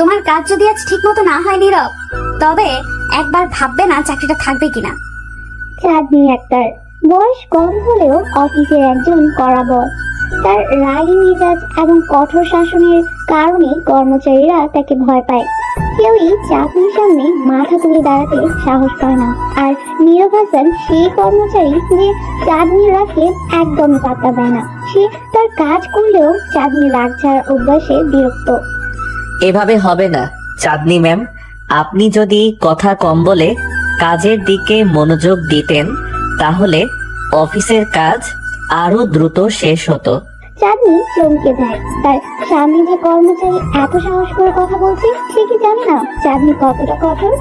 তোমার কাজ যদি আজ ঠিক মতো না হয় নীরব, তবে একবার ভাববে না চাকরিটা থাকবে কিনা। চাঁদনি আক্তার বয়স কম হলেও অফিসের একজন কড়া বস। তার রাগী মেজাজ এবং কঠোর শাসনের কারণে কর্মচারীরা তাকে ভয় পায়। কেউই চাঁদনির সামনে মাথা তুলে দাঁড়াতে সাহস পায় না। আর নীরব হাসান সেই কর্মচারী যে চাঁদনির রাগকে একদমই পাত্তা দেয় না। সে তার কাজ করলেও চাঁদনির রাগ ছাড়া অভ্যাসে বিরক্ত। এভাবে হবে না চাঁদনি ম্যাম, আপনি যদি কথা কম বলে কাজের দিকে মনোযোগ দিতেন তাহলে অফিসের কাজ আরো দ্রুত শেষ হতো। চাঁদনি চমকে যায়। তার সামনে যে কর্মচারী এত সাহস করে কথা বলছে, সে কি জানে না চাঁদনি কতটা কঠোর?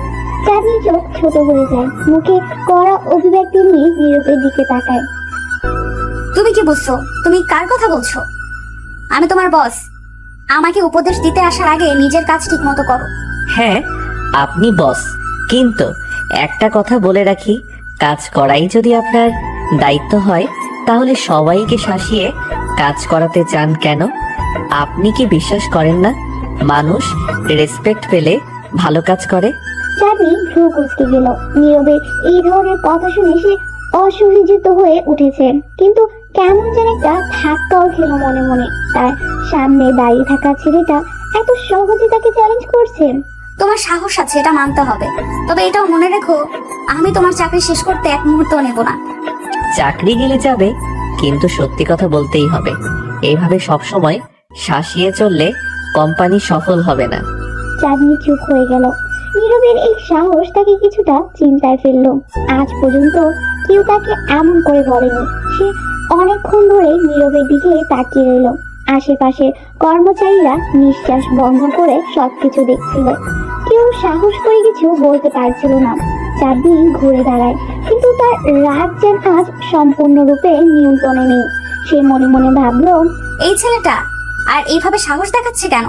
চাঁদনি চোখ ছোট হয়ে যায়, মুখে কড়া অভিব্যক্তি নিয়ে নীরবের দিকে তাকায়। তুমি কি বুঝছো? তুমি কার কথা বলছো? আমি তোমার বস। আমাকে উপদেশ দিতে আসার আগে নিজের কাজ ঠিক মতো করো। হ্যাঁ, আপনি বস, কিন্তু একটা কথা বলে রাখি, কাজ করাই যদি আপনার দায়িত্ব হয় তাহলে সবাইকে শাসিয়ে কাজ করাতে চান কেন? আপনি কি বিশ্বাস করেন না মানুষ রেসপেক্ট পেলে ভালো কাজ করে? চাঁদনি ভ্রু কুঁচকে গেল। নীরবের এই ধরনের কথা শুনে সে অসহ্যিত হয়ে উঠেছে, কিন্তু কেমন যেন একটা ধাক্কাও খেলো মনে মনে। তার সামনে দাঁড়িয়ে থাকা ছেলেটা এত সহজে তাকে চ্যালেঞ্জ করছে। তোমার সাহস আছে, এটা মানতে হবে। তবে এটাও মনে রেখো, আমি তোমার চাকরি শেষ করতে এক মুহূর্ত নেব না। চাকরি গেলে যাবে, কিন্তু সত্যি কথা বলতেই হবে। এইভাবে সবসময় শাসিয়ে চললে কোম্পানি সফল হবে না। চাঁদনি চুপ হয়ে গেল। নীরবের এই সাহস তাকে কিছুটা চিন্তায় ফেললো। আজ পর্যন্ত কেউ তাকে এমন করে বলেনি। সে অনেকক্ষণ ধরে নীরবের দিকে তাকিয়ে রইল। আশেপাশে কর্মচারীরা নিঃশ্বাস বন্ধ করে সবকিছু দেখছিল। কেউ সাহস করে কিছু বলতে পারছিল না। চাঁদনি ঘুরে দাঁড়ায়, কিন্তু তার রাগ যেন আজ সম্পূর্ণরূপে নিয়ন্ত্রণে নেই। সে মনে মনে ভাবলো, এই ছেলেটা আর এইভাবে সাহস দেখাচ্ছে কেন?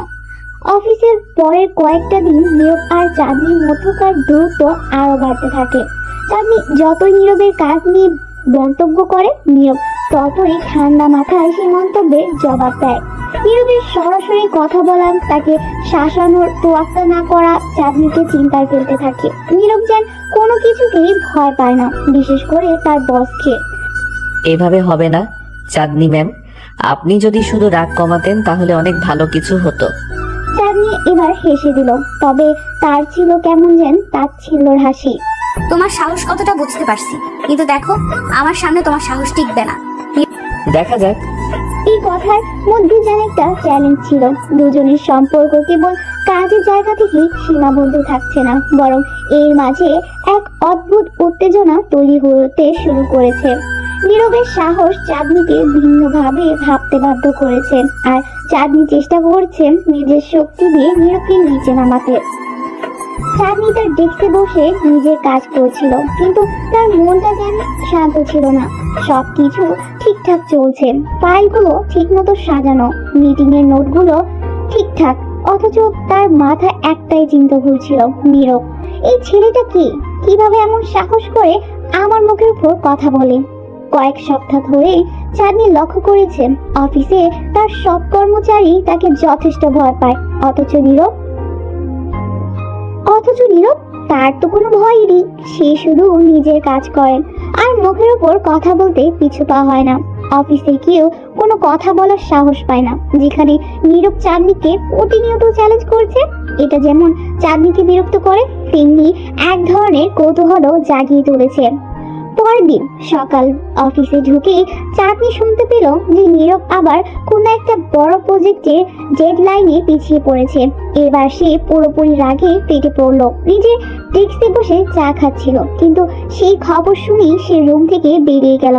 অফিসের পরের কয়েকটা দিন নীরব আর চাঁদনির মধ্যকার দূরত্ব আরো বাড়তে থাকে। চাঁদনি যতই নীরবের কাজ নিয়ে মন্তব্য করে, নীরব ততই ঠান্ডা মাথায় সেই মন্তব্যের জবাব দেয়। নীরবের সরাসরি কথা বলা, তাকে শাসানোর তোয়াক্কা না করা চাঁদনিকে চিন্তায় ফেলতে থাকে। নীরব যেন কোনো কিছুকেই ভয় পায় না, বিশেষ করে তার বসকে। এভাবে হবে না চাঁদনি ম্যাম, আপনি যদি শুধু রাগ কমাতেন তাহলে অনেক ভালো কিছু হতো। চাঁদনি এবার হেসে দিল, তবে তার ছিল কেমন যেন তাচ্ছিল্যের হাসি। তোমার সাহস কতটা বুঝতে পারছি, কিন্তু দেখো আমার সামনে তোমার সাহস টিকবে না। দেখা যাক। এই কথার মধ্যে যেন একটা চ্যালেঞ্জ ছিল। দুজনের সম্পর্ক কেবল কাজের জায়গা থেকে সীমাবদ্ধ থাকছে না, বরং এর মাঝে এক অদ্ভুত উত্তেজনা তৈরি হতে শুরু করেছে। নীরবের সাহস চাঁদনিকে ভিন্নভাবে ভাবতে বাধ্য করেছে, আর চাঁদনি চেষ্টা করছে নিজের শক্তি দিয়ে নীরবকে নিচে নামাতে। চাঁদনি তার ডেস্কে বসে নিজের কাজ করছিল, কিন্তু তার মনটা যেন শান্ত ছিল না। সবকিছু ঠিকঠাক চলছে, ফাইলগুলো ঠিক মতো সাজানো, মিটিং এর নোটগুলো ঠিকঠাক, অথচ তার মাথায় একটাই চিন্তা ঘুরছিল, নীরব। এই ছেলেটা কি, কিভাবে এমন সাহস করে আমার মুখের উপর কথা বলে? কয়েক সপ্তাহ ধরে চাঁদনি লক্ষ্য করেছে অফিসে তার সব কর্মচারী তাকে যথেষ্ট ভয় পায়, অথচ নীরব তার তো কোনো ভয়ই নেই। সে শুধু নিজের কাজ করেন আর মুখের উপর কথা বলতে পিছু পা হয় না। অফিসে কেউ কোনো কথা বলার সাহস পায় না, যেখানে নীরব চাঁদনিকে প্রতিনিয়ত চ্যালেঞ্জ করছে। এটা যেমন চাঁদনিকে বিরক্ত করে, তেমনি এক ধরনের কৌতূহলও জাগিয়ে তুলেছে। পরের দিন সকাল অফিসে ঢুকে চাঁদনি শুনতে পেল যে নীরব আবার কোনো একটা বড় প্রজেক্টের ডেডলাইনে পিছিয়ে পড়েছে। এবার সে পুরোপুরি রাগে পেটে পড়লো। নিজে ডেস্কে বসে চা খাচ্ছিল, কিন্তু সেই খবর শুনেই সে রুম থেকে বেরিয়ে গেল।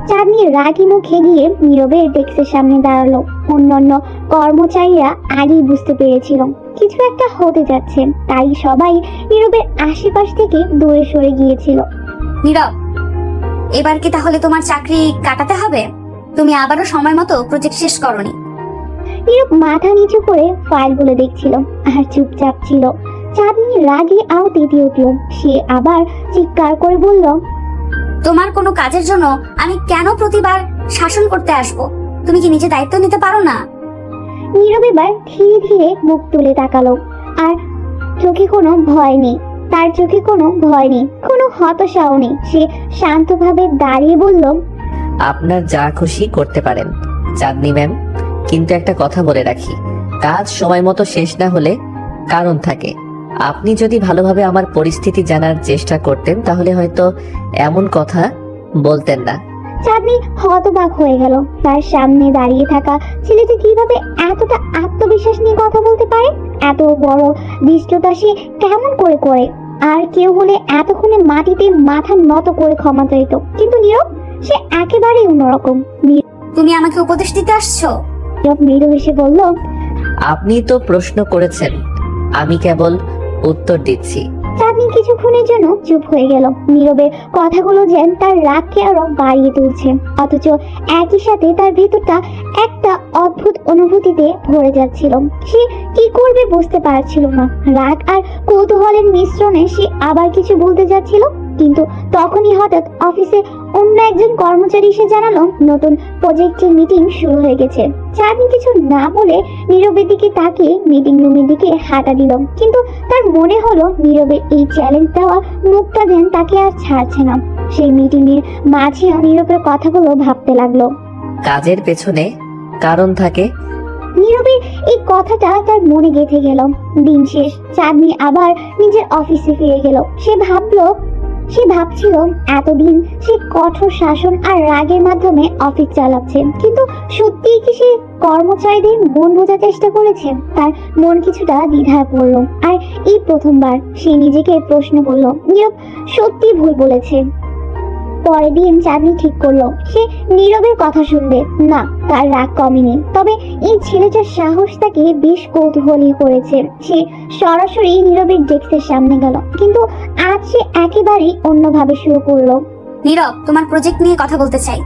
চাঁদনি রাগী মুখে গিয়ে নীরবের ডেস্কের সামনে দাঁড়ালো। অন্যান্য কর্মচারীরা আগেই বুঝতে পেরেছিল কিছু একটা হতে যাচ্ছে, তাই সবাই নীরবের আশেপাশ থেকে দূরে সরে গিয়েছিল। নীরব, এবার কি তাহলে তোমার চাকরি কাটাতে হবে? তুমি আবারও সময় মতো প্রজেক্ট শেষ করনি। নীরব মাথা নিচু করে ফাইলগুলো দেখছিল আর চুপচাপ ছিল। চাঁদনি রাগে আরো তেতে উঠল। সে আবার চিৎকার করে বলল, তোমার কোনো কাজের জন্য আমি কেন প্রতিবার শাসন করতে আসবো? তুমি কি নিজে দায়িত্ব নিতে পারো না? নীরব এবার ধীরে ধীরে মুখ তুলে তাকালো চোখে কোনো ভয় নেই, তার চোখে কোনো ভয় নেই, কোনো হতাশাও নেই। সে শান্তভাবে দাঁড়িয়ে বলল, আপনার যা খুশি করতে পারেন চাঁদনি ম্যাম, কিন্তু একটা কথা বলে রাখি, কাজ সময় মতো শেষ না হলে কারণ থাকে। আপনি যদি ভালোভাবে আমার পরিস্থিতি জানার চেষ্টা করতেন তাহলে হয়তো এমন কথা বলতেন না। চাঁদনি হতবাক হয়ে গেল। তার সামনে দাঁড়িয়ে থাকা ছেলেটি কিভাবে এতটা আত্মবিশ্বাস নিয়ে কথা বলতে পারে? এত বড় দৃষ্টতা সে কেমন করে করে? আর কেউ হলে এতক্ষণে মাটিতে মাথা নত করে ক্ষমা চাইত, কিন্তু নীরব সে একেবারেই অন্যরকম। তুমি আমাকে উপদেশ দিতে আসছো? নীরব মৃদু হেসে বলল, আপনি তো প্রশ্ন করেছেন, আমি কেবল উত্তর দিচ্ছি। চাঁদনি কিছুক্ষণের জন্য চুপ হয়ে গেল। নীরবের কথাগুলো যেন তার রাগকে আরো বাড়িয়ে তুলছে, অথচ একই সাথে তার ভেতরটা একটা অদ্ভুত অনুভূতিতে ভরে যাচ্ছিল। সে কি করবে বুঝতে পারছিল না। রাগ আর কৌতূহলের মিশ্রণে সে আবার কিছু বলতে যাচ্ছিল, কিন্তু তখনই হঠাৎ অফিসে অন্য একজন কর্মচারী এসে জানালো নতুন প্রজেক্টের মিটিং শুরু হয়ে গেছে। চাঁদনি কিছু না বলে নীরবের দিকে তাকিয়ে মিটিং রুমের দিকে হাঁটা দিল, কিন্তু তার মনে হলো নীরবের এই চ্যালেঞ্জ দেওয়া মুখটা যেন তাকে আর ছাড়ছে না। সেই মিটিং এর মাঝেও নীরবের কথাগুলো ভাবতে লাগলো। কাজের পেছনে কারণ থাকে। নীরবের এই কথাটা তার মনে গেঁথে গেল। দিন শেষ, চাঁদনি আবার নিজের অফিসে ফিরে গেল। সে ভাবছিল এতদিন সে কঠোর শাসন আর রাগের মাধ্যমে অফিস চালাচ্ছে, কিন্তু সত্যিই কি সে কর্মচারীদের মন বোঝার চেষ্টা করেছে? তার মন কিছুটা দ্বিধায় পড়লো, আর এই প্রথমবার সে নিজেকে প্রশ্ন করলো নীরব সত্যি ভুল বলেছে। পরের দিন চাঁদনি ঠিক করলো সে নীরবের কথা শুনবে না। তার রাগ কমেনি, তবে এই ছেলেটার সাহস তাকে বেশ কৌতূহলী করেছে। সে সরাসরি নীরবের ডেস্কের সামনে গেল, কিন্তু আজ সে একেবারেই অন্যভাবে শুরু করলো। নীরব, তোমার প্রজেক্ট নিয়ে কথা বলতে চাই।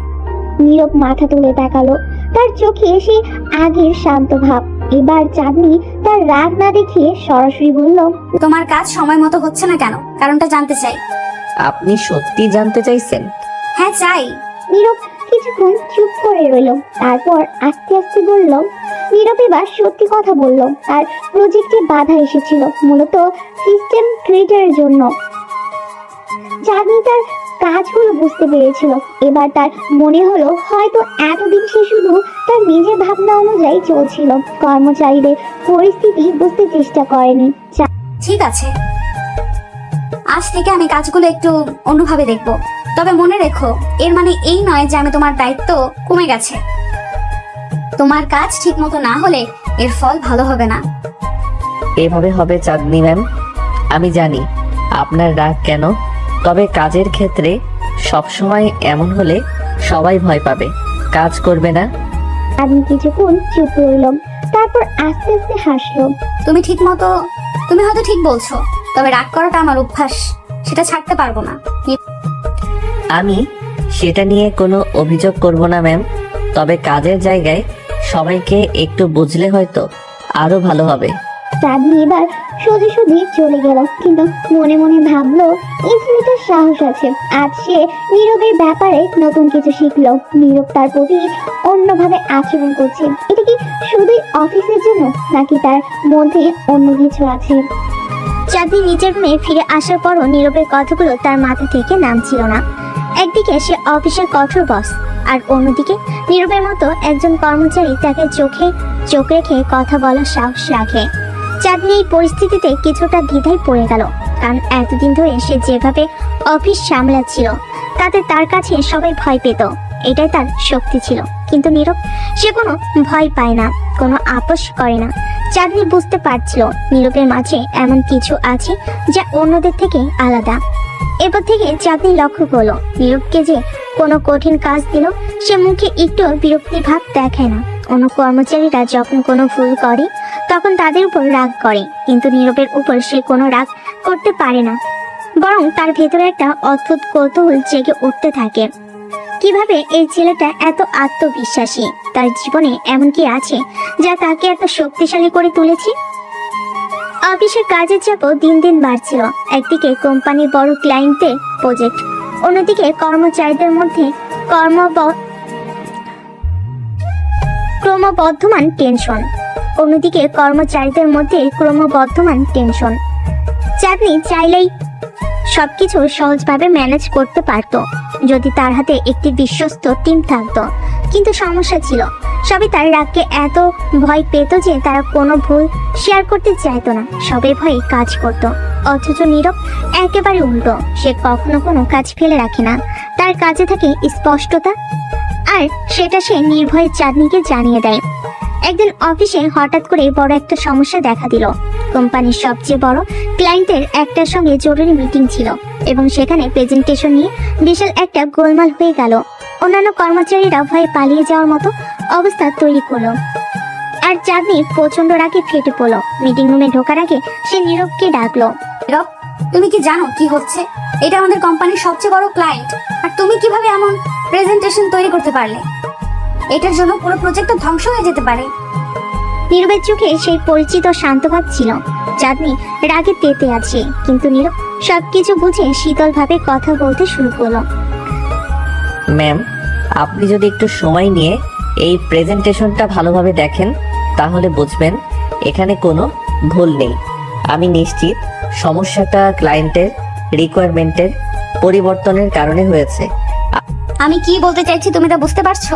নীরব মাথা তুলে তাকালো, তার চোখে সে আগের শান্ত ভাব। এবার চাঁদনি তার রাগ না দেখিয়ে সরাসরি বলল, তোমার কাজ সময় মতো হচ্ছে না কেন? কারণটা জানতে চাই। আপনি সত্যি জানতে চাইছেন? হ্যাঁ, চাই। নীরব কিছুক্ষণ চুপ করে রইল, তারপর আস্তে আস্তে বলল। নীরব এবার সত্যি কথা বলল। আর প্রজেক্টে বাধা এসেছিল মূলত সিস্টেম ক্রিয়েটারের জন্য। চাঁদনি তার কাজগুলো বুঝতে পেরেছিল। এবার তার মনে হলো হয়তো এতদিন সে শুধু তার নিজের ভাবনা অনুযায়ী চলছিল, কর্মচারীদের পরিস্থিতি বুঝতে চেষ্টা করেনি। ঠিক আছে, আজ থেকে আমি কাজগুলো একটু অন্যভাবে দেখব। তবে মনে রেখো, এর মানে এই নয় যে আমি তোমার দায়িত্ব কমে গেছে। তোমার কাজ ঠিক মতো না হলে এর ফল ভালো হবে না। এভাবে হবে চাঁদনি ম্যাম। আমি জানি আপনার রাগ কেন, তবে কাজের ক্ষেত্রে সবসময় এমন হলে সবাই ভয় পাবে, কাজ করবে না। আমি কিছুক্ষণ চুপ রইল, তারপর আস্তে আস্তে হাসলো। তুমি হয়তো ঠিক বলছো, তবে রাগ করাটা আমার অভ্যাস, সেটা ছাড়তে পারবো না। আমি সেটা নিয়ে কোনো অভিযোগ করব না ম্যাম, তবে কাজের জায়গায় সবাইকে একটু বুঝলে হয়তো আরো ভালো হবে। চাঁদনি এবার সোজাসুজি চলে গেল, কিন্তু মনে মনে ভাবলো এই ছেলেটার সাহস আছে। আজ সে নীরবের ব্যাপারে নতুন কিছু শিখলো। নীরব তার প্রতি অন্যভাবে আচরণ করছে। এটা কি শুধুই অফিসের জন্য, নাকি তার মধ্যে অন্য কিছু আছে? চাঁদনি নিজের রুমে ফিরে আসার পরও নীরবের কথাগুলো তার মাথা থেকে নামছিল না। একদিকে সে অফিসের কঠোর বস, আর অন্যদিকে নীরবের মতো একজন কর্মচারী তাকে চোখে চোখ রেখে কথা বলার সাহস রাখে। চাঁদনি এই পরিস্থিতিতে কিছুটা দ্বিধায় পড়ে গেল, কারণ এতদিন ধরে সে যেভাবে অফিস সামলাচ্ছিল তাতে তার কাছে সবাই ভয় পেত, এটাই তার শক্তি ছিল। কিন্তু নীরব সে কোনো ভয় পায় না, কোনো আপোষ করে না। চাঁদনি বুঝতে পারছিল নীরবের মাঝে এমন কিছু আছে যা অন্যদের থেকে আলাদা। এরপর থেকে চাঁদনি লক্ষ্য করলো নীরবকে যে কোনো কঠিন কাজ দিল সে মুখে একটু বিরক্তি ভাব দেখায় না। অন্য কর্মচারীরা যখন কোনো ভুল করে তখন তাদের উপর রাগ করে, কিন্তু নীরবের উপর সে কোনো রাগ করতে পারে না, বরং তার ভেতরে একটা অদ্ভুত কৌতূহল জেগে উঠতে থাকে। কিভাবে এই ছেলেটা এত আত্মবিশ্বাসী? তার জীবনে এমন কি আছে যা তাকে এত শক্তিশালী করে তুলেছে? অফিসের কাজের চাপ দিন দিন বাড়ছিল। একদিকে কোম্পানির বড় ক্লায়েন্টের প্রজেক্ট, অন্যদিকে কর্মচারীদের মধ্যে ক্রমবর্ধমান টেনশন। চাঁদনি চাইলেই সবকিছু সহজভাবে ম্যানেজ করতে পারতো যদি তার হাতে একটি বিশ্বস্ত টিম থাকতো। কিন্তু সমস্যা ছিল, সবাই তার রাগকে এত ভয় পেত যে তারা কোনো ভুল শেয়ার করতে চাইতো না, সবাই ভয়ে কাজ করত। অথচ নীরব একেবারে উল্টো, সে কখনো কোনো কাজ ফেলে রাখে না, তার কাজে থাকে স্পষ্টতা, আর সেটা সে নির্ভয়ে চাঁদনিকে জানিয়ে দেয়। একদিন অফিসে হঠাৎ করে বড় একটা সমস্যা দেখা দিল। কোম্পানির সবচেয়ে বড় ক্লায়েন্টের একটার সঙ্গে জরুরি মিটিং ছিল এবং সেখানে প্রেজেন্টেশন নিয়ে বিশাল একটা গোলমাল হয়ে গেল। অন্যান্য কর্মচারীরা ভয়ে পালিয়ে যাওয়ার মতো অবস্থা তৈরি করলো, আর চাঁদনি প্রচন্ড রাগে ফেটে পড়লো। মিটিং রুমে ঢোকার আগে সে নীরবকে ডাকলো। নীরব, তুমি কি জানো কি হচ্ছে? এটা আমাদের কোম্পানির সবচেয়ে বড় ক্লায়েন্ট, আর তুমি কিভাবে এমন প্রেজেন্টেশন তৈরি করতে পারলে? এটার জন্য পুরো প্রজেক্টটা ধ্বংস হয়ে যেতে পারে। নীরবের চোখে সেই পরিচিত শান্তভাব ছিল। চাঁদনি রাগে তেতে আছে, কিন্তু নীরব সবকিছু বুঝে শীতলভাবে কথা বলতে শুরু করলো। ম্যাম, আপনি যদি একটু সময় নিয়ে এই প্রেজেন্টেশনটা ভালোভাবে দেখেন তাহলে বুঝবেন এখানে কোনো ভুল নেই। আমি নিশ্চিত সমস্যাটা ক্লায়েন্টের রিকোয়ারমেন্টের পরিবর্তনের কারণে হয়েছে। আমি কি বলতে চাইছি তুমি তা বুঝতে পারছো?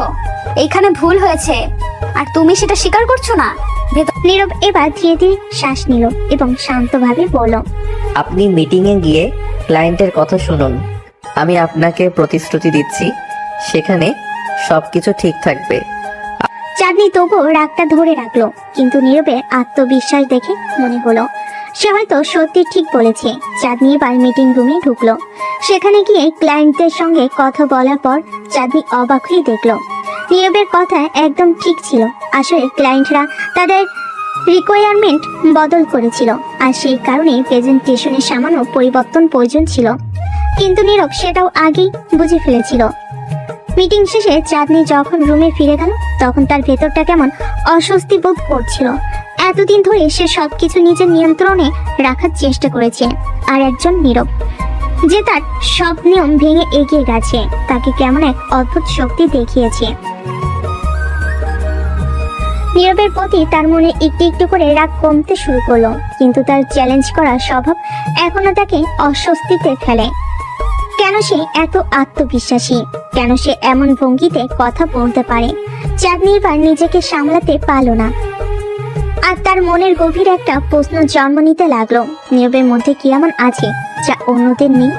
এইখানে ভুল হয়েছে আর তুমি সেটা স্বীকার করছো না। নীরব এবার ধীরে ধীরে শ্বাস নিল এবং শান্তভাবে বলল, আপনি মিটিংয়ে গিয়ে ক্লায়েন্টের কথা শুনুন। আমি আপনাকে প্রতিশ্রুতি দিচ্ছি সেখানে সবকিছু ঠিক থাকবে। চাঁদনি তবুও রাগটা ধরে রাখলো, কিন্তু নীরবের আত্মবিশ্বাস দেখে মনে হলো সে হয়তো সত্যি ঠিক বলেছে। চাঁদনি এবার মিটিং রুমে ঢুকলো। সেখানে গিয়ে ক্লায়েন্টদের সঙ্গে কথা বলার পর চাঁদনি অবাক হয়ে দেখলো নীরবের কথা একদম ঠিক ছিল। আসলে ক্লায়েন্টরা তাদের রিকোয়ারমেন্ট বদল করেছিল, আর সেই কারণে প্রেজেন্টেশনের সামান্য পরিবর্তন প্রয়োজন ছিল। কিন্তু নীরব সেটাও আগেই বুঝে ফেলেছিল। মিটিং শেষে চাঁদনি যখন রুমে ফিরে গেল তখন তার ভেতরটা কেমন অস্বস্তি বোধ করছিল। এতদিন ধরে সে সবকিছু নিজের নিয়ন্ত্রণে রাখার চেষ্টা করেছে, আর একজন নীরব যে তার সব নিয়ম ভেঙে এগিয়ে গেছে তাকে কেমন এক অদ্ভুত শক্তি দেখিয়েছে। নীরবের প্রতি তার মনে একটু একটু করে রাগ কমতে শুরু করলো, কিন্তু তার চ্যালেঞ্জ করার স্বভাব এখনো তাকে অস্বস্তিতে ফেলে। কেন সে এত আত্মবিশ্বাসী? কেন সে এমন ভঙ্গিতে কথা বলতে পারে? চাঁদনি এবার নিজেকে সামলাতে পারল না, আর তার মনের গভীর একটা প্রশ্ন জন্ম নিতে লাগলো, নীরবের মধ্যে কি এমন আছে যা অন্যদের নেই?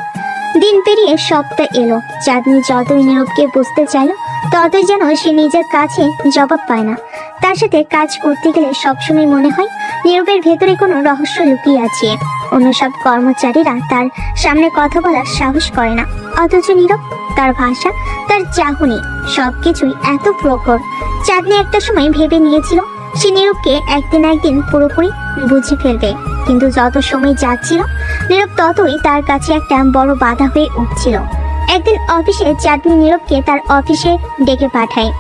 দিন পেরিয়ে সপ্তাহ এলো। চাঁদনি যতই নীরবকে বুঝতে চাইল ততই যেন সে নিজের কাছে জবাব পায় না। তার সাথে কাজ করতে গেলে সবসময় মনে হয় নীরবের ভেতরে কোনো রহস্য লুকিয়ে আছে। অন্য সব কর্মচারীরা তার সামনে কথা বলার সাহস করে না, অথচ নীরব, তার ভাষা, তার চাহনি সবকিছুই এত প্রখর। চাঁদনি একটা সময় ভেবে নিয়েছিল সে নীরবকে একদিন একদিন পুরোপুরি বুঝে ফেলবে, কিন্তু যত সময় যাচ্ছিল নীরব ততই তার কাছে একটা বড় বাধা হয়ে উঠছিল। একদিন অফিসে চাঁদনি নীরবকে তার অফিসে ডেকে পাঠায়।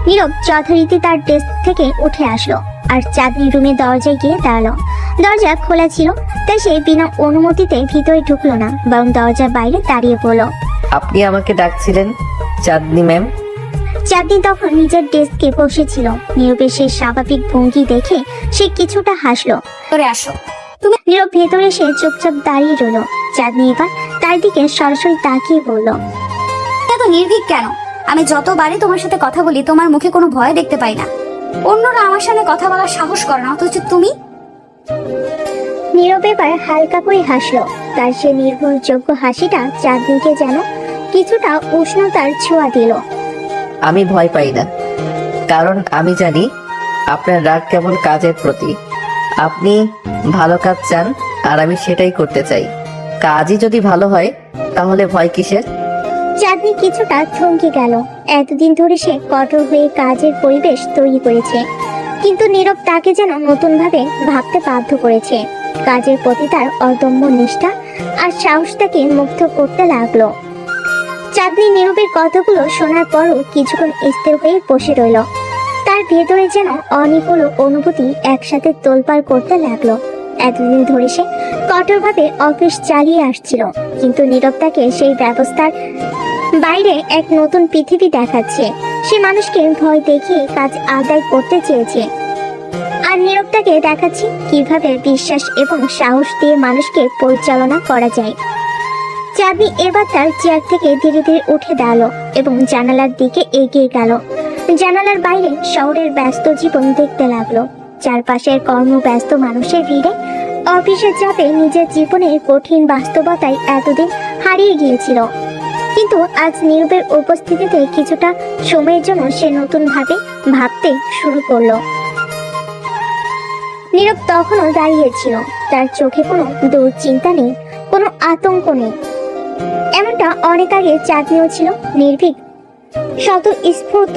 নীরব যথারীতি তার ডেস্ক থেকে উঠে আসলো আর চাঁদনি রুমে দরজায় গিয়ে দাঁড়ালো। দরজা খোলা ছিল, তাই সে বিনা অনুমতিতে ভিতরে ঢুকলো না, বরং দরজার বাইরে দাঁড়িয়ে বলল, আপনি আমাকে ডাকছিলেন চাঁদনি ম্যাম? চাঁদনি তখন নিজের ডেস্কে বসেছিল। নীরবের সেই স্বাভাবিক ভঙ্গি দেখে সে কিছুটা হাসলো। তোরে আসো। নীরব ভেতরে এসে চুপচাপ দাঁড়িয়ে রইল। চাঁদনি এবার তার দিকে সরাসরি তাকিয়ে বলল, এত নির্ভীক কেন? আমি যতবারই তোমার সাথে কথা বলি তোমার মুখে কোনো ভয় দেখতে পাই না। অন্যরা আমার সামনে কথা বলার সাহস করে না, অথচ তুমি। নীরব এবার হালকা করে হাসলো। তার সে নির্ভরযোগ্য হাসিটা চাঁদনিকে যেন কিছুটা উষ্ণতার ছোঁয়া দিল। আমি ভয় পাই না, কারণ আমি জানি আপনার রাগ কেবল কাজের প্রতি। আপনি ভালো কাজ চান আর আমি সেটাই করতে চাই। কাজই যদি ভালো হয় তাহলে ভয় কিসের? চাঁদনি কিছুটা থমকে গেল। এতদিন ধরে সে কঠোর হয়ে কাজের পরিবেশ তৈরি করেছে, কিন্তু নীরব তাকে যেন নতুন ভাবে ভাবতে বাধ্য করেছে। কাজের প্রতি তার অদম্য নিষ্ঠা আর সাহস তাকে মুগ্ধ করতে লাগলো। চাঁদনি নীরবের কথাগুলো শোনার পরও কিছুক্ষণ স্থির হয়ে বসে রইল। তার ভেতরে যেন অনেকগুলো অনুভূতি একসাথে তোলপাড় করতে লাগলো। এতদিন ধরে সে কঠোরভাবে অফিস চালিয়ে আসছিল, কিন্তু নীরব তাকে সেই ব্যবস্থার বাইরে এক নতুন পৃথিবী দেখাচ্ছে। সে মানুষকে ভয় দেখিয়ে কাজ আদায় করতে চেয়েছে, আর আর নীরব তাকে দেখাচ্ছে কিভাবে বিশ্বাস এবং সাহস দিয়ে মানুষকে পরিচালনা করা যায়। চাঁদনি এবার তার চেয়ার থেকে ধীরে ধীরে উঠে দাঁড়ালো এবং জানালার দিকে এগিয়ে গেল। জানালার বাইরে শহরের ব্যস্ত জীবন দেখতে লাগলো। চারপাশের কর্মব্যস্ত মানুষের ভিড়ে অফিসে যাবে নিজের জীবনের কঠিন বাস্তবতায় এতদিন হারিয়ে গিয়েছিল। কিন্তু আজ নীরবের উপস্থিতিতে কিছুটা সময়ের জন্য সে নতুন ভাবে ভাবতে শুরু করলো। নীরব তখনও দাঁড়িয়েছিল, তার চোখে কোনো দুশ্চিন্তা নেই, কোনো আতঙ্ক নেই। এমনটা অনেক আগে চাঁদনিও ছিল, নির্ভীক, স্বতঃস্ফূর্ত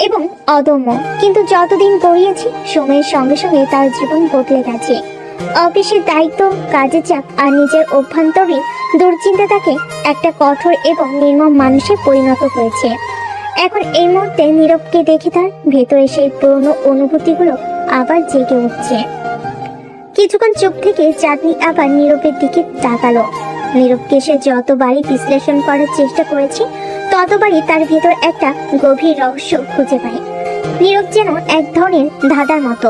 এবং অদম্য। কিন্তু যতদিন গড়িয়েছে সময়ের সঙ্গে সঙ্গে তার জীবন বদলে গেছে। অফিসের দায়িত্ব, কাজের চাপ আর নিজের অভ্যন্তরীণ দুশ্চিন্তা তাকে একটা কঠোর এবং নির্মম মানুষে পরিণত হয়েছে। এখন এই মুহূর্তে নীরবকে দেখে তার ভেতরে সেই পুরনো অনুভূতিগুলো আবার জেগে উঠছে। কিছুক্ষণ চুপ থেকে চাঁদনি আবার নীরবের দিকে তাকালো। নীরবকে সে যতবারই বিশ্লেষণ করার চেষ্টা করেছে ততবারই তার ভেতর একটা গভীর রহস্য খুঁজে পায়। নীরব যেন এক ধরনের ধাঁধার মতো,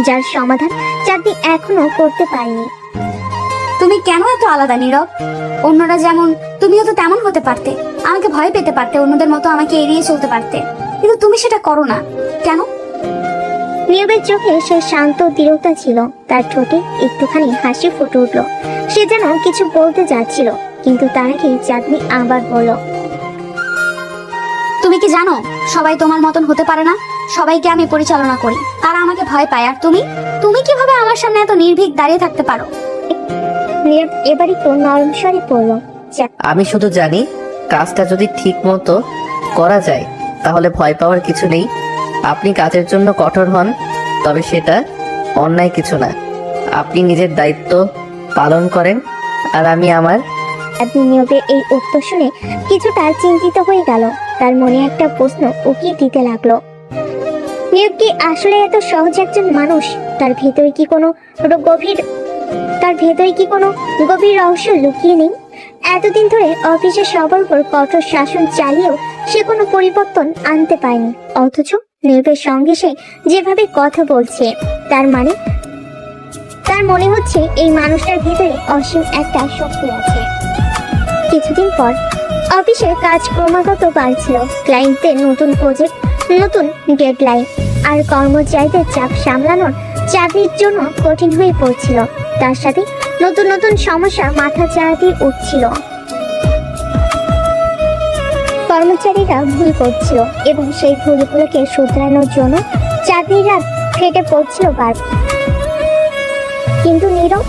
যার সমাধান চাঁদনি এখনো করতে পারেনি। তুমি কেন এত আলাদা নীরব? অন্যরা যেমন তুমিও তো তেমন হতে পারতে, আমাকে ভয় পেতে পারতে, অন্যদের মতো আমাকে এড়িয়ে চলতে পারতে, কিন্তু তুমি সেটা করো না কেন? নীরবের চোখে সে শান্ত দৃঢ়তা ছিল, তার ঠোঁটে একটুখানি হাসি ফুটে উঠল। সে যেন কিছু বলতে যাচ্ছিল, কিন্তু তার আগেই চাঁদনি আবার বলল, তুমি কি জানো সবাই তোমার মতন হতে পারে না? সবাইকে আমি পরিচালনা করি, তারা আমাকে ভয় পায়, আর তুমি কিভাবে আমার সামনে এত নির্ভীক দাঁড়িয়ে থাকতে পারো? নীরব এবার একটু নরম স্বরে বলল, আমি শুধু জানি কাজটা যদি ঠিক মতো করা যায় তাহলে ভয় পাওয়ার কিছু নেই। আপনি কাজের জন্য কঠোর হন, তবে সেটা অন্যায় কিছু না। আপনি নিজের দায়িত্ব পালন করেন আর আমি আমার। চাঁদনি নীরবের এই উত্তর শুনে কিছুটা চিন্তিত হয়ে গেল। তার মনে একটা প্রশ্ন উকি দিতে লাগলো, নীরব কি আসলে এত সহজ একজন মানুষ? তার ভেতরে কি কোনো গভীর রহস্য লুকিয়ে নেই? এতদিন ধরে অফিসে সবার উপর কঠোর শাসন চালিয়েও সে কোনো পরিবর্তন আনতে পারেনি, অথচ নীরবের সঙ্গে সে যেভাবে কথা বলছে তার মনে হচ্ছে এই মানুষটার ভেতরে অসীম একটা শক্তি আছে। কিছুদিন পর অফিসের কাজ ক্রমাগত বাড়ছিল। ক্লায়েন্টদের নতুন প্রজেক্ট, নতুন ডেডলাইন আর কর্মচারীদের চাপ সামলানোর চাকরির জন্য কঠিন হয়ে পড়ছিল। তার সাথে নতুন নতুন সমস্যা মাথা চাড়া উঠছিল। কর্মচারীরা ভুল করছিল এবং সেই ভুলগুলোকে শুধরানোর জন্য চাকরির রাত ফেটে পড়ছিল বারবার। কিন্তু নীরব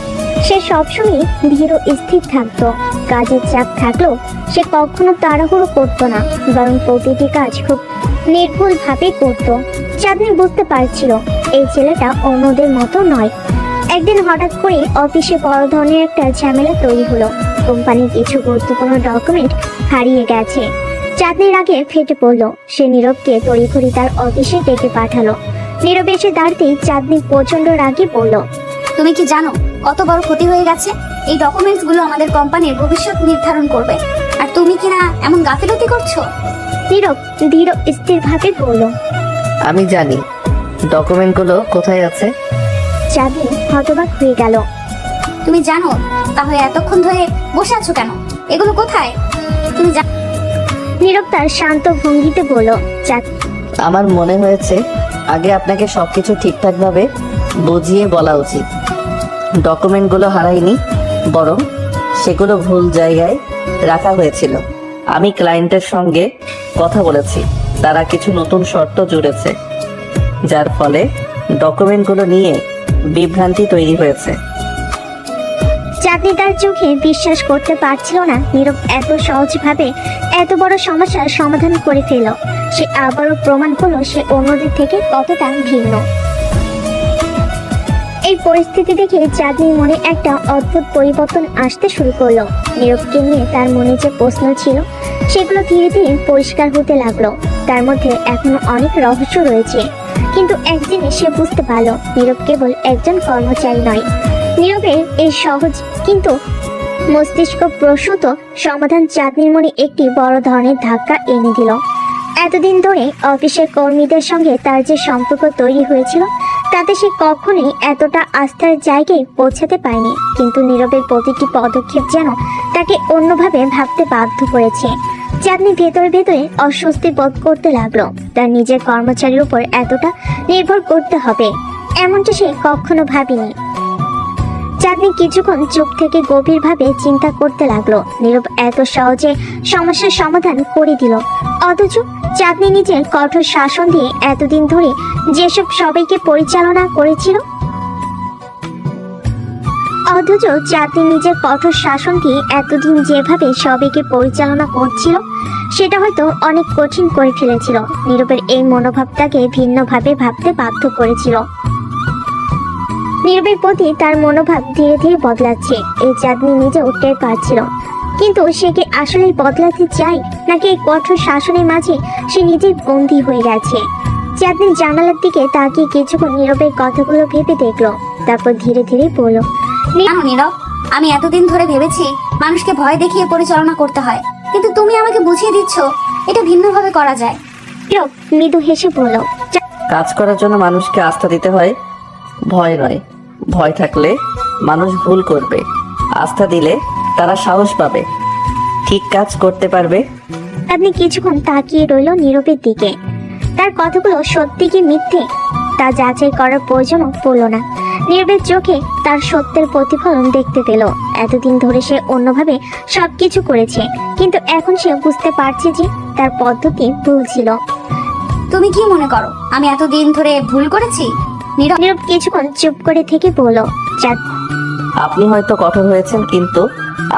সে সবসময় ধীর স্থির থাকতো। কাজের চাপ থাকলেও সে কখনো তাড়াহুড়ো করতো না, বরং প্রতিটি কাজ খুব নির্ভুল ভাবে করতো। চাঁদনি বুঝতে পারছিল এই ছেলেটা অন্যদের মতো নয়। একদিন হঠাৎ করে অফিসে বড় ধরনের একটা ঝামেলা তৈরি হলো। কোম্পানির কিছু গুরুত্বপূর্ণ ডকুমেন্ট হারিয়ে গেছে। চাঁদনির আগে ফেটে পড়লো। সে নীরবকে তড়িঘড়ি তার অফিসে ডেকে পাঠালো। নীরব এসে দাঁড়াতেই চাঁদনি প্রচন্ড রাগে বলল, তুমি কি জানো কত বড় ক্ষতি হয়ে গেছে? এই ডকুমেন্টস গুলো আমাদের কোম্পানির ভবিষ্যৎ নির্ধারণ করবে, আর তুমি কিনা এমন গাফিলতি করছো? নীরব ধীর স্থির ভাবে বলল, আমি জানি ডকুমেন্টগুলো কোথায় আছে। চাঁদনি হতবাক হয়ে গেল। তুমি জানো, তাহলে এতক্ষণ ধরে বসে আছো কেন? এগুলো কোথায় তুমি জানো? নীরব তার শান্ত ভঙ্গিতে বলল, আমার মনে হয়েছে আগে আপনাকে সবকিছু ঠিকঠাক ভাবে বুঝিয়ে বলা উচিত। ডকুমেন্টগুলো হারায়নি, বরং সেগুলো ভুল জায়গায় রাখা হয়েছিল। আমি ক্লায়েন্টের সঙ্গে কথা বলেছি, তারা কিছু নতুন শর্ত জুড়েছে, যার ফলে ডকুমেন্টগুলো নিয়ে বিভ্রান্তি তৈরি হয়েছে। চাঁদনি তার চোখে বিশ্বাস করতে পারছিল না নীরব এত সহজভাবে এত বড় সমস্যার সমাধান করে ফেলল। সে আবারও প্রমাণ করলো সে অন্যদের থেকে কতটা ভিন্ন। এই পরিস্থিতি দেখে চাঁদনির মনে একটা অদ্ভুত পরিবর্তন আসতে শুরু করলো। নীরবকে নিয়ে তার মনে যে প্রশ্ন ছিল সেগুলো ধীরে ধীরে পরিষ্কার হতে লাগলো। তার মধ্যে এখনো অনেক রহস্য রয়েছে, কিন্তু এক জিনিস সে বুঝতে পারলো, নীরব কেবল একজন কর্মচারী নয়। নীরবের এই সহজ কিন্তু মস্তিষ্ক প্রসূত সমাধান চাঁদনির মনে একটি বড় ধরনের ধাক্কা এনে দিল। এতদিন ধরে অফিসের কর্মীদের সঙ্গে তার যে সম্পর্ক তৈরি হয়েছিল তাতে সে কখনোই এতটা আস্থার জায়গায় পৌঁছাতে পারেনি, কিন্তু নীরবের প্রতিটি পদক্ষেপ যেন তাকে অন্যভাবে ভাবতে বাধ্য করেছে। চাঁদনি ভেতরে ভেতরে অস্বস্তি বোধ করতে লাগলো। তার নিজের কর্মচারীর উপর এতটা নির্ভর করতে হবে এমনটা সে কখনো ভাবেনি। চাঁদনি কিছুক্ষণ চুপ থেকে গভীরভাবে চিন্তা করতে লাগলো। নীরব এত সহজে সমস্যার সমাধান করে দিল, অথচ চাঁদনি নিজের কঠোর শাসন দিয়ে এতদিন ধরে যেসব সবাইকে পরিচালনা করেছিল এতদিন যেভাবে সবাইকে পরিচালনা করছিল সেটা হয়তো অনেক কঠিন করে ফেলেছিল। নীরবের এই মনোভাবটাকে ভিন্নভাবে ভাবতে বাধ্য করেছিল। নীরবের প্রতি তার মনোভাব ধীরে ধীরে বদলাচ্ছে, এই চাঁদনি নিজেও টের পাচ্ছিল। কিন্তু সে কি আসলেই বদলাতে চায়, নাকি এই কঠোর শাসনের মাঝে সে নিজেই বন্দী হয়ে গেছে? চাঁদনি জানালার দিকে তাকিয়ে কিছুক্ষণ নীরবের কথাগুলো ভেবে দেখলো, তারপর ধীরে ধীরে বলল, জানো নীরব, আমি এতদিন ধরে ভেবেছি মানুষকে ভয় দেখিয়ে পরিচালনা করতে হয়, কিন্তু তুমি আমাকে বুঝিয়ে দিচ্ছ এটা ভিন্নভাবে করা যায়। নীরব মৃদু হেসে বলল, কাজ করার জন্য মানুষকে আস্থা দিতে হয়, ভয় নয়। ভয় থাকলে মানুষ ভুল করবে, আস্থা দিলে তারা সাহস পাবে, ঠিক কাজ করতে পারবে। আপনি কিছুক্ষণ তাকিয়ে রইল নীরবের দিকে। তার কথাগুলো সত্যি কি মিথ্যে তা যাচাই করার প্রয়োজনও পড়ল না। নীরবের চোখে তার সত্যের প্রতিফলন দেখতে পেল। এতদিন ধরে সে অন্যভাবে সবকিছু করেছে, কিন্তু এখন সে বুঝতে পারছে যে তার পদ্ধতি ভুল ছিল। তুমি কি মনে করো আমি এতদিন ধরে ভুল করেছি? নীরব নীরব কিছুক্ষণ চুপ করে থেকে বলল, আপনি হয়তো কঠোর হয়েছেন, কিন্তু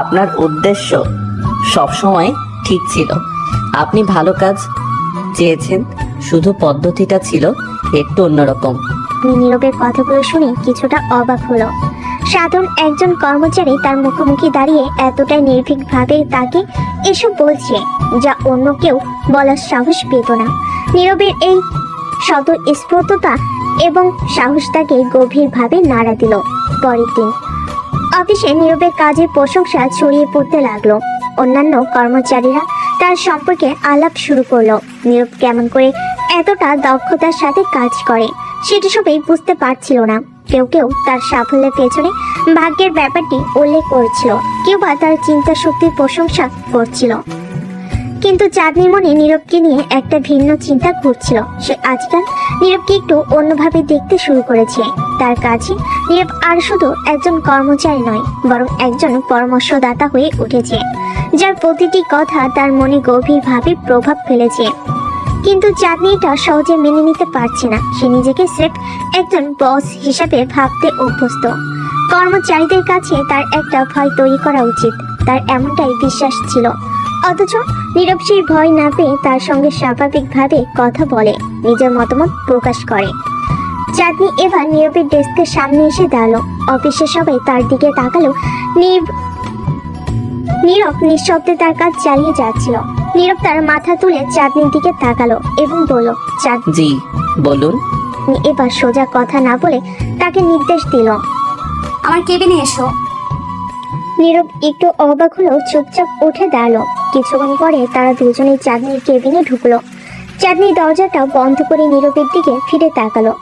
আপনার উদ্দেশ্য সবসময় ঠিক ছিল। আপনি ভালো কাজ চেয়েছেন, শুধু পদ্ধতিটা ছিল একটু অন্যরকম। নীরবের কথাগুলো শুনে কিছুটা অবাক হলো। সাধারণ একজন কর্মচারী তার মুখোমুখি দাঁড়িয়ে এতটাই নির্ভীকভাবে তাকে এসব বলছে, যা অন্য কেউ বলার সাহস পেত না। নীরবের এই স্বতঃস্ফূর্ততা এবং সাহস তাকে গভীরভাবে নাড়া দিল। পরের দিন অফিসে নীরবের কাজের প্রশংসা ছড়িয়ে পড়তে লাগলো। অন্যান্য কর্মচারীরা তার সম্পর্কে আলাপ শুরু করলো। নীরব কেমন করে এতটা দক্ষতার সাথে কাজ করে সেটা সবাই বুঝতে পারছিল না। কেউ কেউ তার সাফল্যের পেছনে ভাগ্যের ব্যাপারটি উল্লেখ করছিল, কেউ বা তার চিন্তা শক্তির প্রশংসা করছিল। কিন্তু চাঁদনির মনে নীরবকে নিয়ে একটা ভিন্ন চিন্তা ঘুরছিল। সে আজকাল নীরবকে একটু অন্যভাবে দেখতে শুরু করেছে। তার কাছে নীরব আর শুধু একজন কর্মচারী নয়, বরং একজন পরামর্শদাতা হয়ে উঠেছে, যার প্রতিটি কথা তার মনে গভীরভাবে প্রভাব ফেলেছে। কিন্তু চাঁদনি এটা সহজে মেনে নিতে পারছে না। সে নিজেকে স্রেফ একজন বস হিসাবে ভাবতে অভ্যস্ত। কর্মচারীদের কাছে তার একটা ভয় তৈরি করা উচিত, তার এমনটাই বিশ্বাস ছিল। অথচ নীরব সেই ভয় না পেয়ে তার সঙ্গে স্বাভাবিকভাবে কথা বলে, নিজের মতামত প্রকাশ করে। চাঁদনি এবার নীরবের ডেস্কের সামনে এসে দাঁড়ালো। অফিসের সবাই তার দিকে তাকালো। নীরব নিঃশব্দে তার কাজ চালিয়ে যাচ্ছিল। নীরব তার মাথা তুলে চাঁদনির দিকে তাকালো এবং বলল, জি বলুন। এবার সোজা কথা না বলে তাকে নির্দেশ দিল, আমার কেবিনে এসো। নীরব একটু অবাক হলেও চুপচাপ উঠে দাঁড়ালো। কিছুক্ষণ পরে তারা দুজনেই চাঁদনির কেবিনে ঢুকলো। চাঁদনি দরজাটা বন্ধ করে নীরবের দিকে ফিরে তাকালো।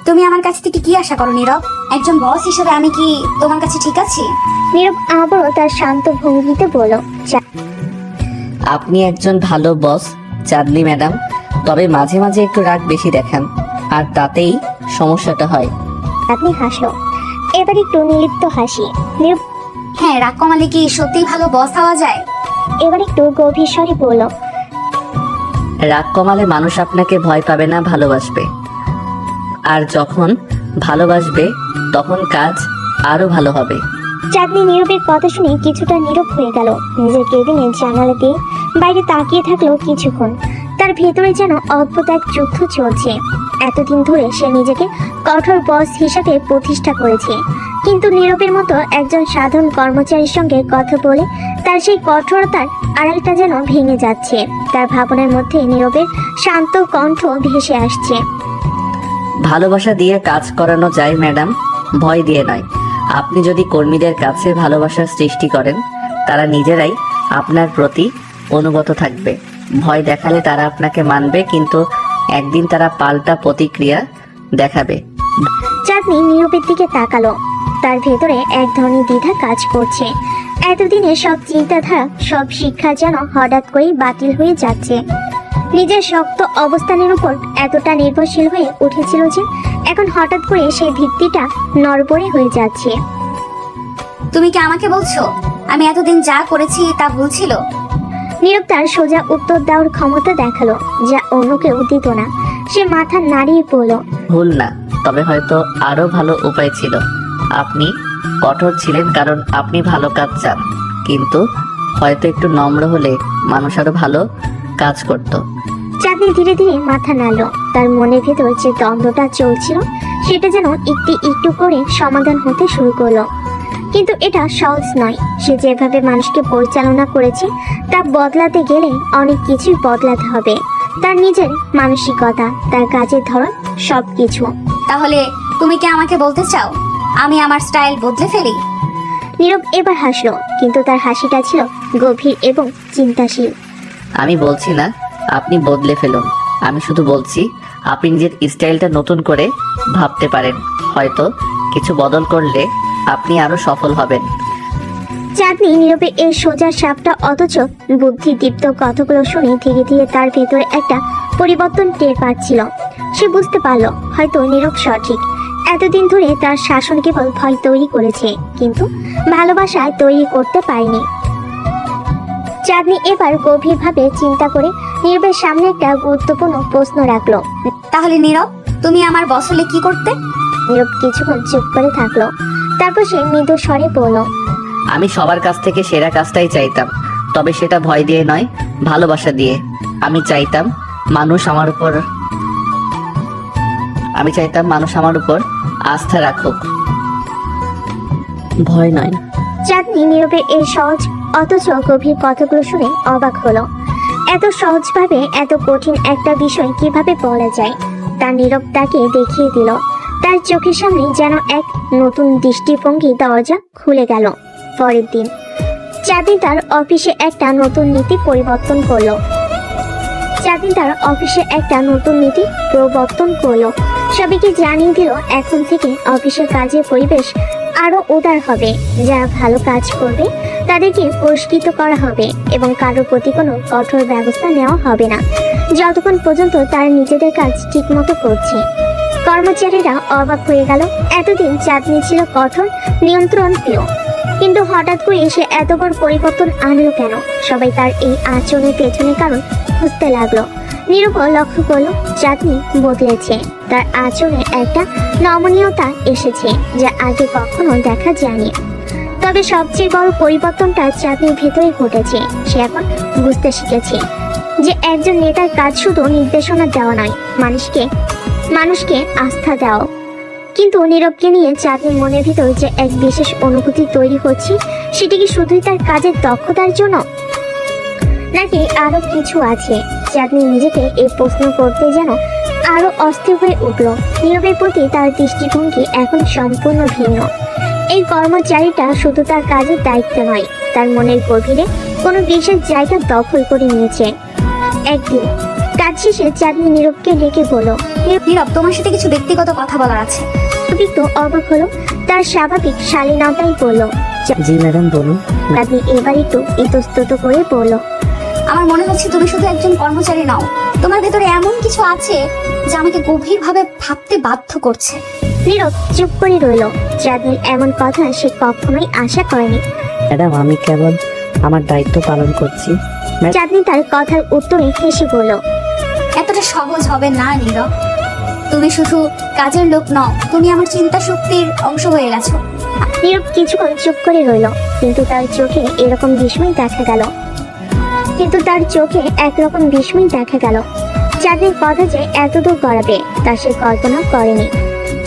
তুমি আমার কাছ থেকে কি আশা করো নীরব? একজন বস হিসেবে আমি কি তোমার কাছে ঠিক আছি? নীরব আবারও তার শান্ত ভঙ্গিতে বলল, আপনি একজন ভালো বস চাঁদনি ম্যাডাম, তবে মাঝে মাঝে একটু রাগ বেশি দেখান, আর তাতেই সমস্যাটা হয়। চাঁদনি হাসলো, এবার একটু নির্লিপ্ত হাসি। নীরব হ্যাঁ, রাগ কমালে কি সত্যি ভালো বস হওয়া যায়? এবার একটু গভীর স্বরে বলল, রাগ কমালে মানুষ আপনাকে ভয় পাবে না, ভালোবাসবে। আর যখন ভালোবাসবে তখন কাজ আরো ভালো হবে। চাঁদনি নীরবের কথা শুনে কিছুটা নীরব হয়ে গেল। নিজের কেবিনে জানালা দিয়ে বাইরে তাকিয়ে থাকলো কিছুক্ষণ। তার ভেতরে যেন অদ্ভুত এক যুদ্ধ চলছে। এতদিন ধরে সে নিজেকে কঠোর বস হিসাবে প্রতিষ্ঠা করেছে, কিন্তু নীরবের মতো একজন সাধারণ কর্মচারীর সঙ্গে কথা বলে তার সেই কঠোরতার আড়ালটা যেন ভেঙে যাচ্ছে। তার ভাবনার মধ্যে নীরবের শান্ত কণ্ঠ ভেসে আসছে, ভালোবাসা দিয়ে কাজ করানো যায় ম্যাডাম, ভয় দিয়ে নয়। আপনি যদি কর্মীদের কাছে ভালোবাসার সৃষ্টি করেন, তারা নিজেরাই আপনার প্রতি অনুগত থাকবে। ভয় দেখালে তারা আপনাকে মানবে, কিন্তু একদিন তারা পাল্টা প্রতিক্রিয়া দেখাবে। চাঁদনি নীরবের দিকে তাকালো। তার ভেতরে এক ধরনের দ্বিধা কাজ করছে। এতদিনে সব চিন্তাধারা, সব শিক্ষা যেন হঠাৎ করেই বাতিল হয়ে যাচ্ছে। নিজের শক্ত অবস্থানের উপর এতটা নির্ভরশীল হয়ে উঠেছিল যে এখন হঠাৎ করে সেই ভিত্তিটা নড়বড়ে হয়ে যাচ্ছে। তুমি কি আমাকে বলছো আমি এতদিন যা করেছি তা ভুল ছিল? নীরব তার সোজা উত্তর দেওয়ার ক্ষমতা দেখালো, যা অন্য কেউ দিত না। সে মাথা নাড়িয়ে বলল, ভুল না, তবে হয়তো আরো ভালো উপায় ছিল। আপনি কঠোর ছিলেন কারণ আপনি ভালো কাজ চান, কিন্তু হয়তো একটু নম্র হলে মানুষ আরো ভালো কাজ করত। চাঁদনি ধীরে ধীরে মাথা নাড়ল। তার মনের ভেতর যে দ্বন্দ্বটা চলছিল সেটা যেন একটু একটু করে সমাধান হতে শুরু করলো। কিন্তু এটা সহজ নয়। সে যেভাবে মানুষকে পরিচালনা করেছে তা বদলাতে গেলে অনেক কিছুই বদলাতে হবে। তার নিজের মানসিকতা, তার কাজের ধরন, সবকিছু। তাহলে তুমি কি আমাকে বলতে চাও আমি আমার স্টাইল বদলে ফেলি? নীরব এবার হাসলো, কিন্তু তার হাসিটা ছিল গভীর এবং চিন্তাশীল। আমি বলছি না আপনি বদলে ফেলুন, আমি শুধু বলছি আপনি নিজের স্টাইলটা নতুন করে ভাবতে পারেন। হয়তো কিছু বদল করলে আপনি আরো সফল হবেন। চাঁদনি নীরবের এই সোজা সাপটা অথচ বুদ্ধিদীপ্ত কথাগুলো শুনে ধীরে ধীরে তার ভেতরে একটা পরিবর্তন টের পাচ্ছিল। সে বুঝতে পারল হয়তো নীরব সঠিক। এতদিন ধরে তার শাসন কেবল ভয় তৈরি করেছে, কিন্তু ভালোবাসায় তৈরি করতে পারেনি। চাঁদনি এবার গভীরভাবে চিন্তা করে নীরবের সামনে একটা গুরুত্বপূর্ণ প্রশ্ন রাখলো। তাহলে নীরব, তুমি আমার বস হলে কি করতে? নীরব কিছুক্ষণ চুপ করে থাকলো। তারপর সে মৃদু স্বরে বলল, আমি সবার কাছ থেকে সেরা কাজটাই চাইতাম, তবে সেটা ভয় দিয়ে নয়, ভালোবাসা দিয়ে। আমি চাইতাম মানুষ আমার উপর আস্থা রাখুক, ভয় নয়। চাঁদনি নীরবের এই সহজ অথচ গভীর কথাগুলো শুনে অবাক হলো। এত সহজভাবে এত কঠিন একটা বিষয় কিভাবে বলা যায়? তার নীরব তাকে দেখিয়ে দিল। তার চোখের সামনে যেন এক নতুন দৃষ্টিভঙ্গি দরজা খুলে গেল। পরের দিন চাঁদনি তার অফিসে একটা নতুন নীতি প্রবর্তন করলো। সবাইকে জানিয়ে দিল এখন থেকে অফিসের কাজের পরিবেশ আরো উদার হবে। যারা ভালো কাজ করবে তাদেরকে পুরস্কৃত করা হবে এবং কারোর প্রতি কোনো কঠোর ব্যবস্থা নেওয়া হবে না, যতক্ষণ পর্যন্ত তারা নিজেদের কাজ ঠিকমতো করছে। কর্মচারীরা অবাক হয়ে গেল। এতদিন চাঁদনি ছিল কঠোর, নিয়ন্ত্রণ প্রিয়, কিন্তু হঠাৎ করে এসে এত বড় পরিবর্তন আনলো কেন? সবাই তার এই আচরণের পেছনে কারণ খুঁজতে লাগলো। নীরব লক্ষ্য করলো চাঁদনি বদলেছে। তার আচরণে একটা নমনীয়তা এসেছে যা আগে কখনো দেখা যায়নি। তবে সবচেয়ে বড় পরিবর্তনটা চাঁদনির ভেতরে ঘটেছে। সে এখন বুঝতে শিখেছে যে একজন নেতার কাজ শুধু নির্দেশনা দেওয়া নয়, মানুষকে আস্থা দেওয়া। কিন্তু নীরবকে নিয়ে চাঁদনির মনের ভিতর যে এক বিশেষ অনুভূতি তৈরি হচ্ছে, সেটি কি শুধুই তার কাজের দক্ষতার জন্য, নাকি আরো কিছু আছে? চাঁদনি নিজেকে এই প্রশ্ন করতে যেন আরো অস্থির হয়ে উঠল। নীরবের প্রতি তার দৃষ্টিভঙ্গি এখন সম্পূর্ণ ভিন্ন। এই কর্মচারীটা শুধু তার কাজের দায়িত্ব নয়, তার মনের গভীরে কোনো বিশেষ জায়গা দখল করে নিয়েছে। একদিন কাজ শেষে চাঁদনি নীরবকে ডেকে বলল, নীরব, তোমার সাথে কিছু ব্যক্তিগত কথা বলার আছে। একটু অবাক হলো। তার স্বাভাবিক শালীনতাই বলল, জি ম্যাডাম, বলুন। চাঁদনি এবার একটু ইতস্তত করে বলল, আমার মনে হচ্ছে তুমি শুধু একজন কর্মচারী নও, তোমার ভেতরে এমন কিছু আছে যা আমাকে গভীরভাবে ভাবতে বাধ্য করছে। নীরব চুপ করে রইল। চাঁদনির এমন কথা সে কখনোই আশা করেনি। ম্যাডাম, আমি কেবল আমার দায়িত্ব পালন করছি। চাঁদনি তার কথার উত্তরে হেসে বলল, এতটা সহজ হবে না নীরব, তুমি শুধু কাজের লোক নও, তুমি আমার চিন্তা শক্তির অংশ হয়ে গেছো। নীরব কিছুক্ষণ চুপ করে রইল, কিন্তু তার চোখে একরকম বিস্ময় দেখা গেল। চাঁদনির কথা যে এতদূর গড়াবে তা সে কল্পনা করেনি।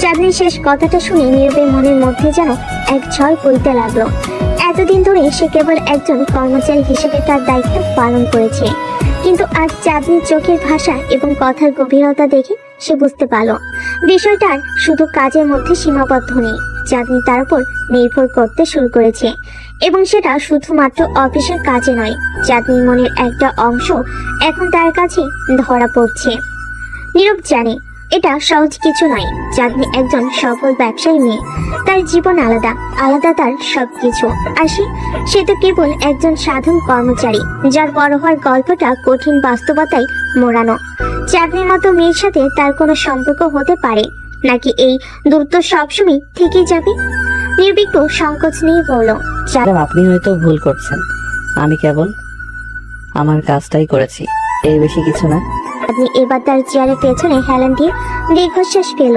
চাঁদনির শেষ কথাটা শুনে নীরবের মনের মধ্যে যেন এক ঝড় বইতে লাগলো। এতদিন ধরে সে কেবল একজন কর্মচারী হিসেবে তার দায়িত্ব পালন করেছে, কিন্তু আজ চাঁদনির চোখের ভাষা এবং কথার গভীরতা দেখে সে বুঝতে পারল বিষয়টা শুধু কাজের মধ্যে সীমাবদ্ধ নেই। চাঁদনি তার উপর নির্ভর করতে শুরু করেছে। এবং সেটা শুধুমাত্র অফিসের কাজে নয়, চাঁদনির মনের একটা অংশ এখন তার কাছে ধরা পড়ছে। নীরব জানে এটা সহজ কিছু নয়। চাঁদনি একজন সফল ব্যবসায়ী মেয়ে, তার জীবন আলাদা, আলাদা তার সবকিছু। আর সে তো কেবল একজন সাধারণ কর্মচারী, যার বড় হওয়ার গল্পটা কঠিন বাস্তবতায় মোড়ানো। চাঁদনির মতো মেয়ের সাথে তার কোনো সম্পর্ক হতে পারে নাকি এই দূরত্ব সবসময় থেকে যাবে? নির্বিঘ্ন সংকোচ নিয়ে বলল, ম্যাডাম, আপনি হয়তো ভুল করছেন। আমি কেবল আমার কাজটাই করেছি, এর বেশি কিছু না। চাঁদনি এবার তার চেয়ারের পেছনে হেলান দিয়ে দীর্ঘশ্বাস পেল।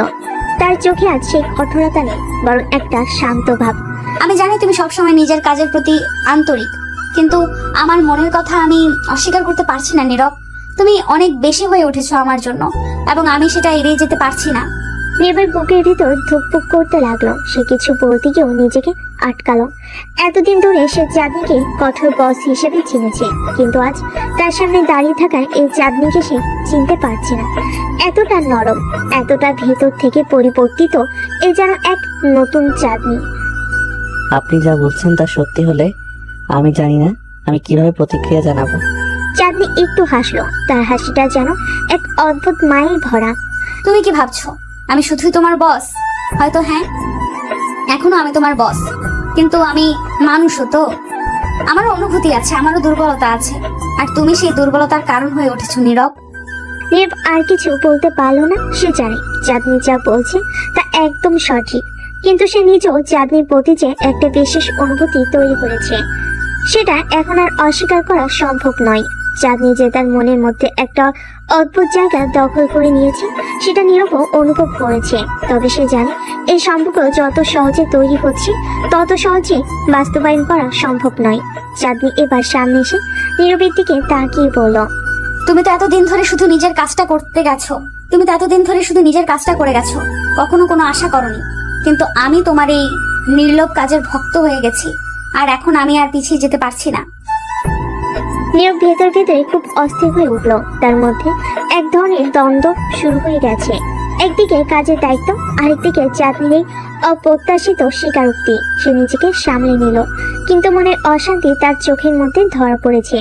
তার চোখে আজ সেই কঠোরতা নেই, বরং একটা শান্ত ভাব। আমি জানি তুমি সবসময় নিজের কাজের প্রতি আন্তরিক, কিন্তু আমার মনের কথা আমি অস্বীকার করতে পারছি না নীরব। তুমি অনেক বেশি হয়ে উঠেছো আমার জন্য, এবং আমি সেটা এড়িয়ে যেতে পারছি না। নীরবের বুকের ভিতর ধুকপুক করতে লাগলো। সে কিছু বলতে গিয়েও নিজেকে আটকালো। এতদিন ধরে সে চাঁদনিকে কঠোর বস হিসেবে চিনেছে, কিন্তু আজ তার সামনে দাঁড়িয়ে থাকায় এই চাঁদনিকে সে চিনতে পারছে না। এতটা নরম, এতটা ভেতর থেকে পরিবর্তিত, এ যেন এক নতুন চাঁদনি। আপনি যা বলছেন তা সত্যি হলে আমি জানি না আমি কিভাবে প্রতিক্রিয়া জানাবো। চাঁদনি একটু হাসলো। তার হাসিটা যেন এক অদ্ভুত মায়ের ভরা। তুমি কি ভাবছো আমি শুধুই তোমার বস? হয়তো হ্যাঁ, এখনো আমি তোমার বস, কিন্তু আমি মানুষও তো। আমারও অনুভূতি আছে, আমারও দুর্বলতা আছে, আর তুমি সেই দুর্বলতার কারণ হয়ে উঠেছো নীরব। নীরব আর কিছু বলতে পারলো না। সে জানে চাঁদনি যা বলছে তা একদম সঠিক, কিন্তু সে নিজেও চাঁদনির প্রতি যে একটা বিশেষ অনুভূতি তৈরি করেছে, সেটা এখন আর অস্বীকার করা সম্ভব নয়। চাঁদনি যে তার মনের মধ্যে একটা অদ্ভুত জায়গা দখল করে নিয়েছে, সেটা নীরবও অনুভব করেছে। তবে সে জানে এই সম্পর্ক যত সহজে তৈরি হচ্ছে, তত সহজে বাস্তবায়ন করা সম্ভব নয়। চাঁদনি এবার সামনে এসে নীরবের দিকে তাকিয়ে বলল, তুমি তো এতদিন ধরে শুধু নিজের কাজটা করতে গেছো, তুমি তো এতদিন ধরে শুধু নিজের কাজটা করে গেছো, কখনো কোনো আশা করনি। কিন্তু আমি তোমার এই নির্লোভ কাজের ভক্ত হয়ে গেছি, আর এখন আমি আর পিছিয়ে যেতে পারছি না। নীরব ভেতর ভেতরে খুব অস্থির হয়ে উঠল। তার মধ্যে এক ধরনের দ্বন্দ্ব শুরু হয়ে গেছে। একদিকে কাজের দায়িত্ব, আরেকদিকে চাঁদনির এই অপ্রত্যাশিত স্বীকারোক্তি। সে নিজেকে সামলে নিল, কিন্তু মনের অশান্তি তার চোখের মধ্যে ধরা পড়েছে।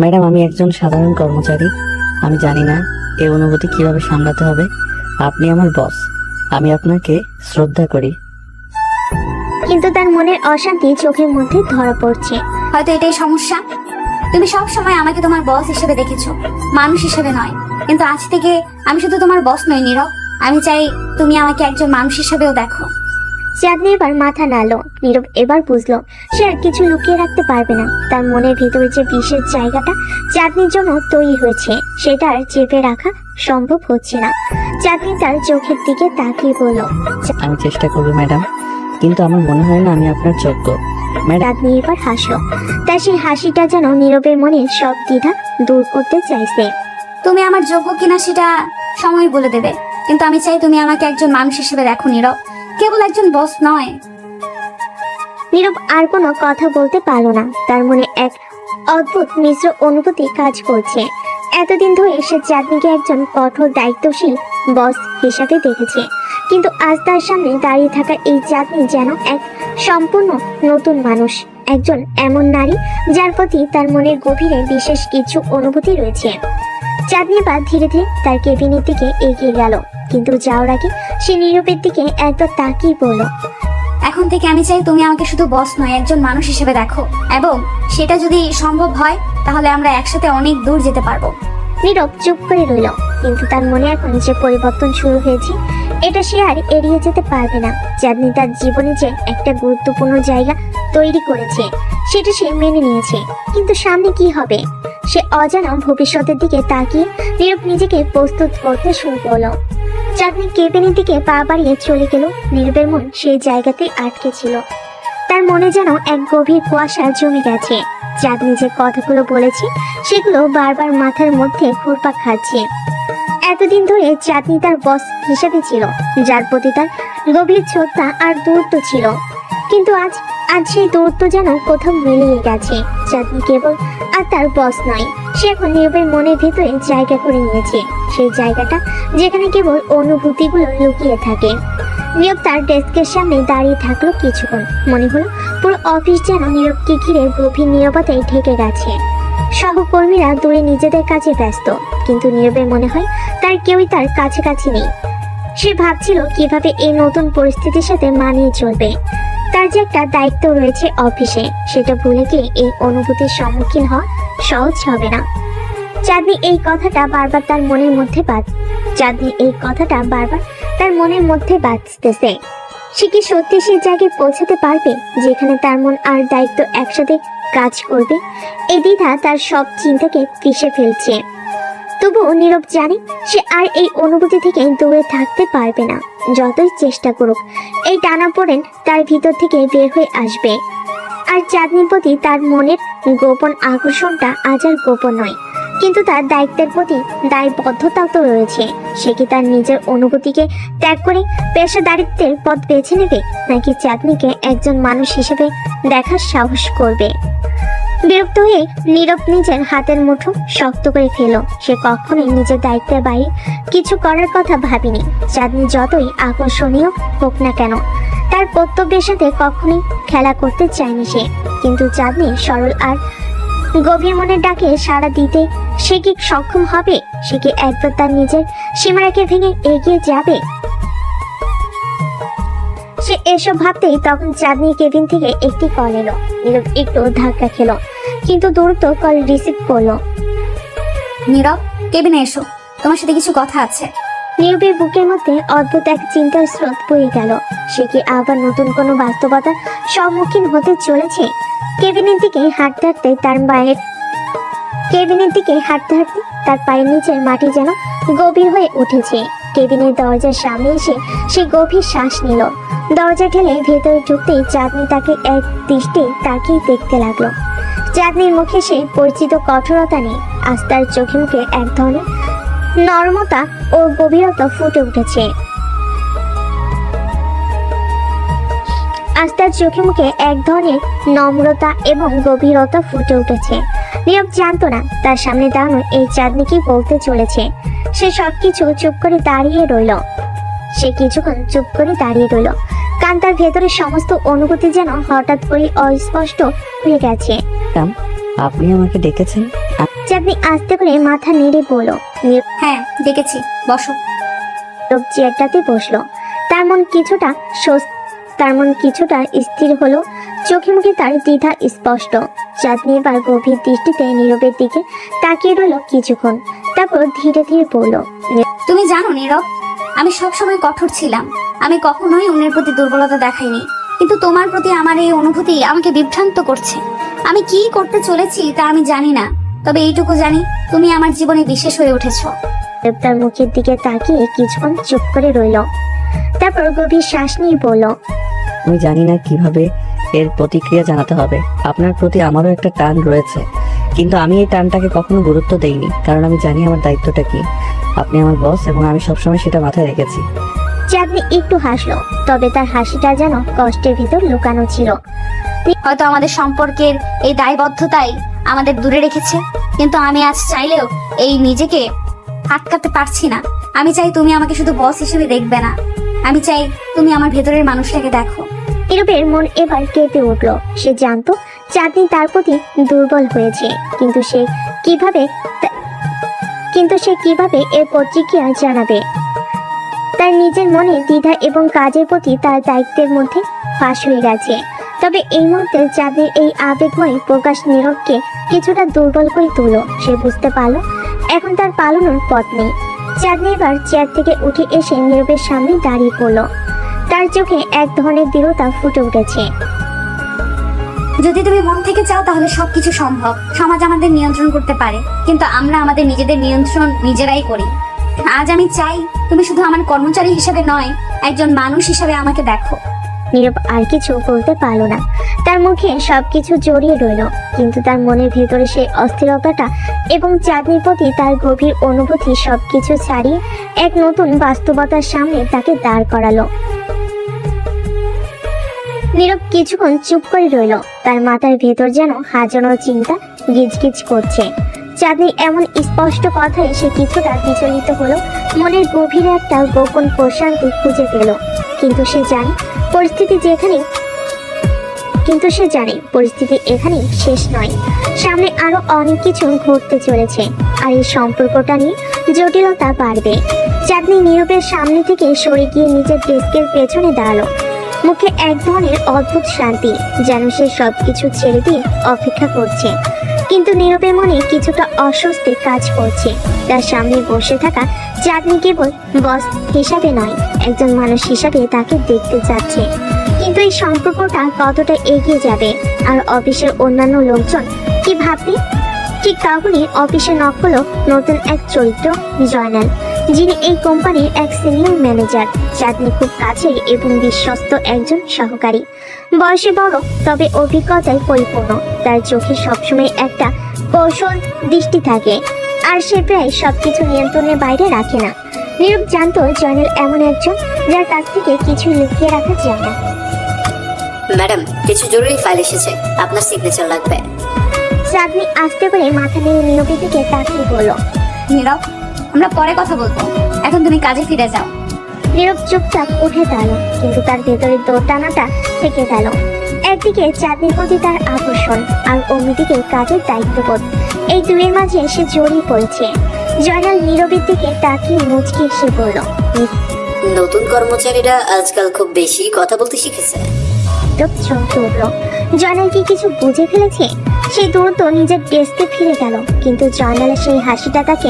ম্যাডাম, আমি একজন সাধারণ কর্মচারী, আমি জানি না এই অনুভূতি কিভাবে সামলাতে হবে। আপনি আমার বস, আমি আপনাকে শ্রদ্ধা করি। কিন্তু তার মনের অশান্তি চোখের মধ্যে ধরা পড়ছে। হয়তো এটাই সমস্যা। তুমি সব সময় আমাকে তোমার বস হিসেবে দেখেছো, মানুষ হিসেবে নয়। কিন্তু আজ থেকে আমি শুধু তোমার বস নই নীরব, আমি চাই তুমি আমাকে একজন মানুষ হিসেবেও দেখো। চাঁদনি এবার মাথা নাড়ল। নীরব এবার বুঝলো সে আর কিছু লুকিয়ে রাখতে পারবে না। তার মনের ভিতরে যে বিশেষ জায়গাটা চাঁদনির জন্য তৈরি হয়েছে, সেটা আর চেপে রাখা সম্ভব হচ্ছে না। চাঁদনি তার চোখের দিকে তাকিয়ে বলল, আমি চেষ্টা করবো ম্যাডাম, কিন্তু আমার মনে হয় না আমি আপনার যোগ্য। ম্যাডাম, চাঁদনি এবার হাসলো। তার সেই হাসিটা যেন নীরবের মনে সব দ্বিধা দূর করতে চাইছে। তুমি আমার যোগ্য কিনা সেটা সময় বলে দেবে, কিন্তু আমি চাই তুমি আমাকে একজন মানুষ হিসেবে দেখো নীরব, কেবল একজন বস নয়। নীরব আর কোনো কথা বলতে পারলো না। তার মনে এক অদ্ভুত মিশ্র অনুভূতি কাজ করছে। এতদিন ধরে সে চাঁদনিকে একজন কঠোর দায়িত্বশীল বস হিসাবে দেখেছে, কিন্তু আজ তার সামনে দাঁড়িয়ে থাকা এই চাঁদনি যেন এক সম্পূর্ণ নতুন মানুষ, একজন এমন নারী যার প্রতি তার মনের গভীরে বিশেষ কিছু অনুভূতি রয়েছে। চাঁদনি এবার ধীরে ধীরে তার কেবিনের দিকে এগিয়ে গেল, কিন্তু যাওয়ার আগে সে নীরবের দিকে একবার তাকিয়ে বলল, এখন থেকে আমি চাই তুমি আমাকে শুধু বস নয়, একজন মানুষ হিসেবে দেখো, এবং সেটা যদি সম্ভব হয় তাহলে আমরা একসাথে অনেক দূর যেতে পারবো। নীরব চুপ করে রইল, কিন্তু তার মনে এখন যে পরিবর্তন শুরু হয়েছে, এটা সে আর এড়িয়ে যেতে পারবে না। চাঁদনি তার জীবনে যে একটা গুরুত্বপূর্ণ জায়গা তৈরি করেছে, সেটা সে মেনে নিয়েছে, কিন্তু সামনে কি হবে সে অজানা ভবিষ্যতের দিকে তাকিয়ে নীরব নিজেকে প্রস্তুত করতে শুরু করলো। চাঁদনি কেবিনের দিকে পা বাড়িয়ে চলে গেল। নীরবের মন সেই জায়গাতেই আটকে ছিল। তার মনে যেন এক গভীর কুয়াশা জমে গেছে। চাঁদনি যে কথাগুলো বলেছে, সেগুলো বারবার মাথার মধ্যে ঘুরপাক খাচ্ছে। এতদিন ধরে চাঁদনি তার বস হিসেবে ছিল, যার প্রতি তার গভীর শ্রদ্ধা আর দূরত্ব ছিল, কিন্তু আজ সেই দূরত্ব যেন কোথাও মিলিয়ে গেছে। চাঁদনি কেবল আর তার বস নয়, সে এখন নীরবের মনের ভিতরে জায়গা করে নিয়েছে, সেই জায়গাটা যেখানে কেবল অনুভূতিগুলো লুকিয়ে থাকে। নীরব তার ডেস্কের সামনে দাঁড়িয়ে থাকলো কিছুক্ষণ। মনে হলো পুরো অফিস যেন নীরবকে ঘিরে গভীর নীরবতায় ঢেকে গেছে। সহকর্মীরা দূরে নিজেদের কাজে ব্যস্ত, কিন্তু নীরবের মনে হয় তার কেউই তার কাছাকাছি নেই। সে ভাবছিল কিভাবে এই নতুন পরিস্থিতির সাথে মানিয়ে চলবে। তার যে একটা দায়িত্ব রয়েছে অফিসে, সেটা ভুলে গিয়ে এই অনুভূতির সম্মুখীন হওয়া সহজ হবে না। চাঁদনি এই কথাটা বারবার তার মনের মধ্যে বাজতেছে। সে কি সত্যি সে জায়গায় পৌঁছাতে পারবে যেখানে তার মন আর দায়িত্ব একসাথে কাজ করবে? এই দ্বিধা তার সব চিন্তাকে পিষে ফেলছে। তবুও নীরব জানে সে আর এই অনুভূতি থেকে দূরে থাকতে পারবে না। যতই চেষ্টা করুক, এই টানাপোড়েন তার ভিতর থেকে বের হয়ে আসবে। আর চাঁদনির প্রতি তার মনের গোপন আকর্ষণটা আজ আর গোপন নয়, কিন্তু তার দায়িত্বের প্রতি দায়বদ্ধতাও তো রয়েছে। সে কি তার নিজের অনুভূতিকে ত্যাগ করে পেশাদারিত্বের পথ বেছে নেবে, নাকি চাঁদনিকে একজন মানুষ হিসেবে দেখার সাহস করবে? বিরক্ত হয়ে নীরব নিজের হাতের মুঠো শক্ত করে ফেলল। সে কখনোই নিজের দায়িত্বের বাইরে কিছু করার কথা ভাবেনি। চাঁদনি যতই আকর্ষণীয় হোক না কেন, তার কর্তব্যের সাথে কখনোই খেলা করতে চায়নি সে। কিন্তু চাঁদনি সরল আর গভীর মনের ডাকে সাড়া দিতে সে কি সক্ষম হবে? সে কি একবার তার নিজের সীমারেখা ভেঙে এগিয়ে যাবে? সে এসব ভাবতেই তখন চাঁদনি কেবিন থেকে একটি কল এলো। নীরব একটু ধাক্কা খেলো, কিন্তু দ্রুত কল রিসিভ করলো। নীরব, কেবিনে এসো, তোমার সাথে কিছু কথা আছে। নীরবের বুকের মধ্যে অদ্ভুত এক চিন্তার স্রোত বয়ে গেল। সে কি আবার নতুন কোনো বাস্তবতার সম্মুখীন হতে চলেছে? কেবিনের দিকে হাঁটতে হাঁটতে তার পায়ের নিচের মাটি যেন গভীর হয়ে উঠেছে। কেবিনের দরজার সামনে এসে সে গভীর শ্বাস নিল। দরজা ঠেলে ভেতরে ঢুকতেই চাঁদনি তাকে এক দৃষ্টি তাকিয়ে দেখতে লাগলো। চাঁদনির মুখে সে পরিচিত কঠোরতা নেই, আজ তার চোখে মুখে এক ধরনের নরমতা ও গভীরতা ফুটে উঠেছে। নীরব জানতো না তার সামনে দাঁড়ানো এই চাঁদনি কি বলতে চলেছে। সে সবকিছু চুপ করে দাঁড়িয়ে রইল। কান তার ভেতরে সমস্ত অনুভূতি যেন হঠাৎ করে অস্পষ্ট হয়ে গেছে। আপনি আমাকে ডেকেছেন? চাঁদনি আস্তে করে মাথা নেড়ে বলল। হ্যাঁ, ডেকেছি, বসো। নীরব চেয়ারটাতে বসলো। তার মন কিছুটা স্থির হলো। চোখে মুখে তার দ্বিধা স্পষ্ট। চাঁদনি এবার গভীর দৃষ্টিতে নীরবের দিকে তাকিয়ে রইল কিছুক্ষণ, তারপর ধীরে ধীরে বলল। তুমি জানো নীরব, আমি সবসময় কঠোর ছিলাম। আমি কখনোই অন্যের প্রতি দুর্বলতা দেখাইনি, কিন্তু তোমার প্রতি আমার এই অনুভূতি আমাকে বিভ্রান্ত করছে। আমি কি করতে চলেছি তা আমি জানি না, তবে এইটুকু জানি তুমি আমার জীবনে বিশেষ হয়ে উঠেছো। তার মুখের দিকে তাকিয়ে কিছুক্ষণ চুপ করে রইল, তারপর গভীর শ্বাস নিয়ে বলল। আমি জানি না কিভাবে এর প্রতিক্রিয়া জানাতে হবে। আপনার প্রতি আমারও একটা টান রয়েছে, কিন্তু আমি এই টানটাকে কখনো গুরুত্ব দেইনি, কারণ আমি জানি আমার দায়িত্বটা কি। আপনি আমার বস এবং আমি সবসময় সেটা মাথায় রেখেছি। চাঁদনি একটু হাসলো, তবে তার হাসিটা যেন কষ্টের ভিতর লুকানো ছিল। হয়তো আমাদের সম্পর্কের এই দায়বদ্ধতাই আমাদের দূরে রেখেছে, কিন্তু আমি আজ চাইলেও এই নিজেকে আটকাতে পারছি না। আমি চাই তুমি আমাকে শুধু বস হিসেবে দেখবে না, আমি চাই তুমি আমার ভেতরের মানুষটাকে দেখো। নীরবের মন এবার কেঁপে উঠল। সে জানতো চাঁদনি তার প্রতি দুর্বল হয়েছে, কিন্তু সে কিভাবে এর প্রতিক্রিয়া জানাবে? তার নিজের মনে দ্বিধা এবং কাজের প্রতি তার দায়িত্বের মধ্যে ফাঁস হয়ে গেছে। তবে এই মুহূর্তে চাঁদনির এই আবেগময় প্রকাশ নীরবকে কিছুটা দুর্বল করে তুলল। সে বুঝতে পারল এখন তার পালানোর পথ নেই। চাঁদনি এবার চেয়ার থেকে উঠে এসে নীরবের সামনে দাঁড়িয়ে পড়ল। তার চোখে এক ধরনের দৃঢ়তা ফুটে উঠেছে। যদি তুমি মন থেকে চাও তাহলে সবকিছু সম্ভব। সমাজ আমাদের নিয়ন্ত্রণ করতে পারে, কিন্তু আমরা আমাদের নিজেদের নিয়ন্ত্রণ নিজেরাই করি। আজ আমি চাই তুমি শুধু আমার কর্মচারী হিসেবে নয়, একজন মানুষ হিসেবে আমাকে দেখো। নীরব আর কিছু বলতে পারল না। তার মুখে সবকিছু জড়িয়ে রইল, কিন্তু তার মনের ভেতরে সেই অস্থিরতাটা এবং চাঁদনির প্রতি তার গভীর অনুভূতি সবকিছু ছাড়িয়ে এক নতুন বাস্তবতার সামনে তাকে দাঁড় করালো। নীরব কিছুক্ষণ চুপ করে রইল। তার মাথার ভেতর যেন হাজারো চিন্তা গিজগিজ করছে। চাঁদনির এমন স্পষ্ট কথায় সে কিছুটা বিচলিত হলো, মনের গভীরে একটা গোপন প্রশান্তি খুঁজে পেল। কিন্তু সে জানে পরিস্থিতি এখানেই শেষ নয়, সামনে আরো অনেক কিছু ঘটতে চলেছে, আর এই সম্পর্কটা নিয়ে জটিলতা বাড়বে। চাঁদনি নীরবের সামনে থেকে সরে গিয়ে নিজের ডেস্কের পেছনে দাঁড়ালো, মুখে এক ধরনের অদ্ভুত শান্তি, যেন সে সবকিছু ছেড়ে দিয়ে অপেক্ষা করছে। কিন্তু নীরবের মনে কিছুটা অস্বস্তি কাজ করছে। তার সামনে বসে থাকা চাঁদনি কেবল বস হিসাবে নয়, একজন মানুষ হিসাবে তাকে দেখতে চাচ্ছে। কিন্তু এই সম্পর্কটা কতটা এগিয়ে যাবে, আর অফিসের অন্যান্য লোকজন কি ভাববে? ঠিক তখনই অফিসে নক হলো নতুন এক চরিত্র, জয়নাল, যিনি এই কোম্পানির এক সিনিয়র ম্যানেজার। চাঁদনি খুব কাছের এবং বিশ্বস্ত একজন সহকারী, বয়সে বড় তবে অভিজ্ঞতায় পরিপূর্ণ। তার চোখে সবসময় একটা কৌশল দৃষ্টি থাকে, আর সে প্রায় সবকিছু নিয়ন্ত্রণের বাইরে রাখে না। নীরব জানতো জয়নাল এমন একজন যার কাছ থেকে কিছু লুকিয়ে রাখা যায় না। ম্যাডাম, কিছু জরুরি ফাইল এসেছে, আপনার সিগনেচার লাগবে। চাঁদনি আস্তে করে মাথা নিয়ে নীরবের দিকে তাকিয়ে বলল, নীরব, আমরা পরে কথা বলবো, এখন তুমি কাজে ফিরে যাও। নীরব চুপচাপ উঠে দাঁড়ালো, কিন্তু তার ভেতরে দোটানাটা থেকে গেল। একদিকে চাঁদনির প্রতি তার আকর্ষণ, আর অন্যদিকে কাজের দায়িত্ববোধ, এই দুয়ের মাঝে সে জড়িয়ে পড়েছে। জয়নাল নীরবের দিকে তাকিয়ে মুচকি এসে বলল, নতুন কর্মচারীরা আজকাল খুব বেশি কথা বলতে শিখেছে। নীরব চমকে উঠল। জয়নাল কি কিছু বুঝে ফেলেছে? সে দ্রুত নিজের ডেস্কে ফিরে গেল, কিন্তু জয়নালের সেই হাসিটা তাকে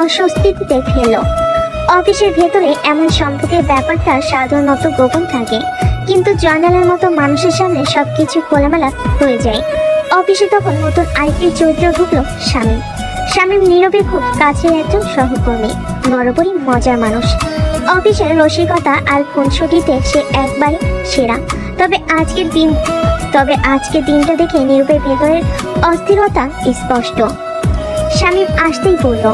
অস্বস্তিতে ফেলল। অফিসের ভেতরে এমন সম্পর্কের ব্যাপারটা সাধারণত গোপন থাকে, কিন্তু জয়নালের মতো মানুষের সামনে সবকিছু খোলামেলা হয়ে যায়। অফিসে তখন নতুন আরেকটি চরিত্র ঢুকলো, শামীম। শামীম নীরবের খুব কাছের একজন সহকর্মী, বরাবরই মজার মানুষ। অফিসের রসিকতা আর খুনসুটিতে সে একবারে সেরা। তবে আজকের দিনটা দেখে নীরবের ভেতরের অস্থিরতা স্পষ্ট। শামীম আসতেই বলল,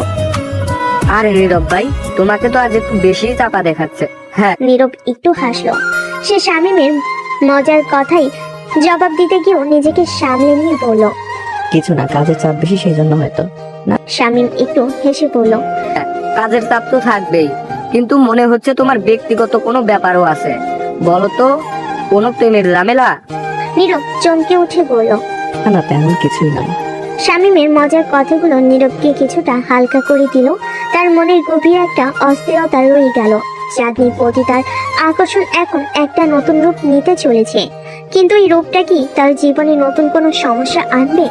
আরে নীরব ভাই, তোমাকে তো আজ একটু বেশি চাপা দেখাচ্ছে। হ্যাঁ, নীরব একটু হাসলো। সে শামীমের মজার কথাই জবাব দিতে গিয়েও নিজেকে সামলে নিয়ে বলল, কিছু না, কাজের চাপ বেশি, সেই জন্য হয়তো। শামীম একটু হেসে বলল, কাজের চাপ তো থাকবেই, কিন্তু মনে হচ্ছে তোমার ব্যক্তিগত কোনো ব্যাপারও আছে। বলো তো, কোনো প্রেমের ঝামেলা? নীরব চমকে উঠে বলল, না, তেমন কিছুই নয়। শামীমের মজার কথাগুলো নীরবকে কিছুটা হালকা করে দিল। তার মনের গভীরে একটা অস্থিরতা রয়ে গেল। চাঁদনির প্রতি তার আকর্ষণ এখন একটা নতুন রূপ নিতে চলেছে, কিন্তু এই রূপটা কি তার জীবনে নতুন কোনো সমস্যা আনবে?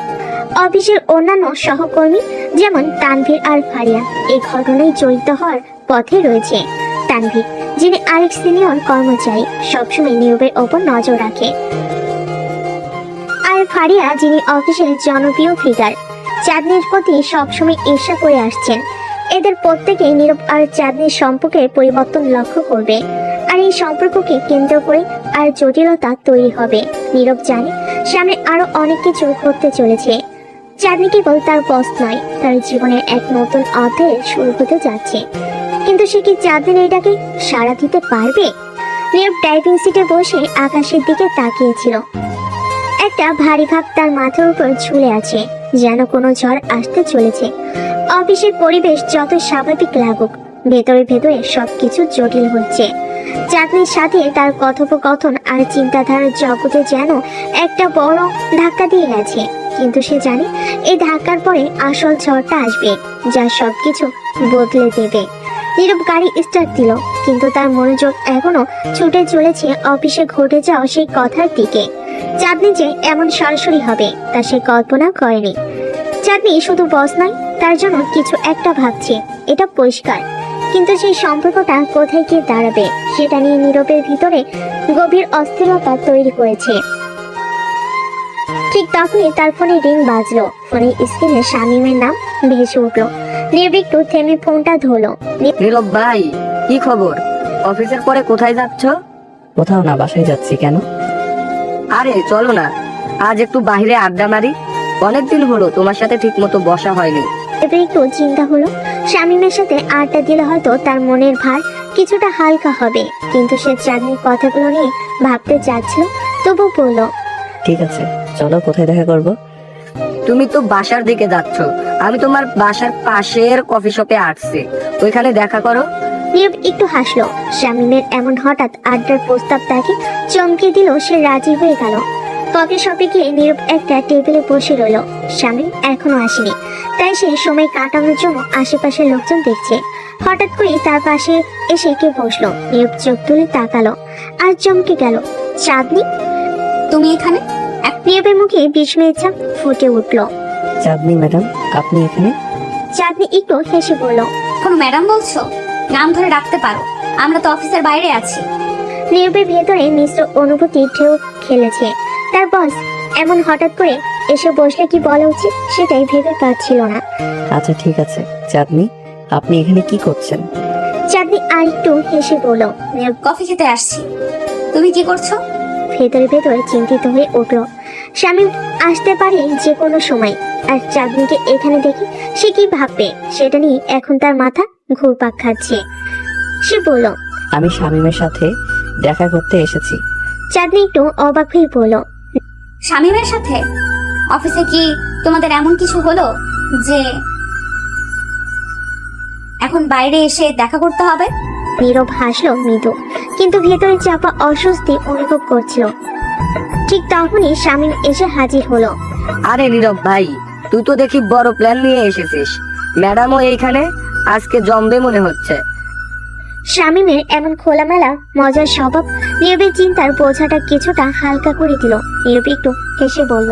অফিসের অন্যান্য সহকর্মী যেমন তানভীর আর ফারিয়া এই ঘটনায় জড়িত হওয়ার পথে রয়েছে। তানভীর, যিনি আরেক সিনিয়র কর্মচারী, সবসময় নীরবের ওপর নজর রাখে, আর ফারিয়া, যিনি অফিসের জনপ্রিয় ফিগার, চাঁদনির প্রতি সবসময় ঈর্ষা করে আসছেন। এদের প্রত্যেকেই নীরব আর চাঁদনির সম্পর্কের পরিবর্তন লক্ষ্য করবে, আর এই সম্পর্ককে কেন্দ্র করে আর জটিলতা তৈরি হবে। নীরব জানে সামনে আরো অনেক কিছু ঘটতে চলেছে। চাঁদনি কেবল তার বস নয়, তার জীবনের এক নতুন অধ্যায়ের শুরু হতে যাচ্ছে। কিন্তু সে কি চাঁদনির এটাকে সাড়া দিতে পারবে? নীরব টাইপিং সিটে বসে আকাশের দিকে তাকিয়েছিল। একটা ভারী ভাব তার মাথার উপর ঝুলে আছে, যেন কোনো ঝড় আসতে চলেছে। অফিসের পরিবেশ যত স্বাভাবিক লাগুক, ভেতরে ভেতরে সবকিছু জটিল হচ্ছে। চাঁদনির সাথে তার কথোপকথন আর চিন্তাধারার জগতে যেন একটা বড় ধাক্কা দিয়ে গেছে। কিন্তু সে জানে এই ধাক্কার পরে আসল ঝড়টা আসবে, যা সবকিছু বদলে দেবে। নীরব গাড়ি স্টার্ট দিল, কিন্তু তার মনোযোগ এখনো ছুটে চলেছে অফিসে ঘটে যাওয়া সেই কথার দিকে। চাঁদনি যে এমন সরাসরি হবে তা সে কল্পনা করেনি। চাঁদনি শুধু বস নয়, তার জন্য কিছু একটা ভাবছে, এটা পরিষ্কার। কিন্তু সেই সম্পর্কটা কোথায় গিয়ে দাঁড়াবে সেটা নিয়ে নীরবের ভিতরে গভীর অস্থিরতা তৈরি করেছে। ঠিক তখনই তার ফোনে রিং বাজলো। ফোনের স্ক্রিনে শামীমের নাম ভেসে উঠলো। নীরব একটু থেমে ফোনটা ধরলো। নীরব ভাই, কি খবর? অফিসের পরে কোথায় যাচ্ছ? কোথাও না, বাসায় যাচ্ছি। কেন? আরে চলো না, আজ একটু বাইরে আড্ডা মারি। অনেকদিন হলো তোমার সাথে ঠিক মতো বসা হয়নি। এবার একটু চিন্তা হলো, শামীমের সাথে আড্ডা দিলে হয়তো তার মনের ভার কিছুটা হালকা হবে। কিন্তু সে চাঁদনির কথাগুলো নিয়ে ভাবতে চাচ্ছিল, তবু বলল, ঠিক আছে, চলো, কোথায় দেখা করব? তুমি তো বাসার দিকে যাচ্ছ, আমি তোমার বাসার পাশের কফি শপে আসছি, ওইখানে দেখা করো। নীরব একটু হাসলো। শামীমের এমন হঠাৎ আড্ডার প্রস্তাব তাকে চমকে দিল। সে রাজি হয়ে গেল। কফি শপে গিয়ে নীরব একটা টেবিলে বসে রইল। শামীম এখনো আসেনি, তাই সে সময় কাটানোর জন্য আশেপাশের লোকজন দেখছে। হঠাৎ করে তার পাশে এসে কে বসলো। নীরব চোখ তুলে তাকালো আর চমকে গেল। চাঁদনি! তুমি এখানে? নীরবের মুখে বিস্ময়ের ছাপ ফুটে উঠলো। চাঁদনি ম্যাডাম, আপনি এখানে? চাঁদনি একটু হেসে বলল। কোনো ম্যাডাম বলছো? নাম ধরে ডাকতে পারো, আমরা তো অফিসের বাইরে আছি। নীরবের ভেতরে মিশ্র অনুভূতি ঢেউ খেলেছে। তার বস এমন হঠাৎ করে এসে বসলে কি বলা উচিত সেটাই ভেবে পাচ্ছিল না। আচ্ছা ঠিক আছে। চাঁদনি, আপনি এখানে কি করছেন? চাঁদনি আর একটু হেসে বলল। নীরব কফি খেতে আসছি। তুমি কি করছো? ভেতরে চিন্তিত হয়ে উঠল। শামীম আসতে পারে যে কোনো সময়, আর চাঁদনিকে এখানে দেখে সে কি ভাববে সেটা নিয়ে এখন তার মাথা ঘুরপাক খাচ্ছে। সে বলল। আমি শামীমের সাথে দেখা করতে এসেছি। চাঁদনি একটু অবাক হয়ে বলল। শামীমের সাথে? অফিসে কি তোমাদের এমন কিছু হলো যে এখন বাইরে এসে দেখা করতে হবে? নীরব হাসলো মৃদু, কিন্তু ভেতরে চাপা অস্বস্তি অনুভব করছিল। ঠিক তখনই শামীম এসে হাজির হলো। আরে নীরব ভাই, তুই তো দেখি বড় প্ল্যান নিয়ে এসেছিস। ম্যাডামও এইখানে, আজকে জমবে মনে হচ্ছে। শামীমের এমন খোলামেলা মজার স্বভাব নীরবের চিন্তার বোঝাটা কিছুটা হালকা করে দিল। নীরব একটু হেসে বলল।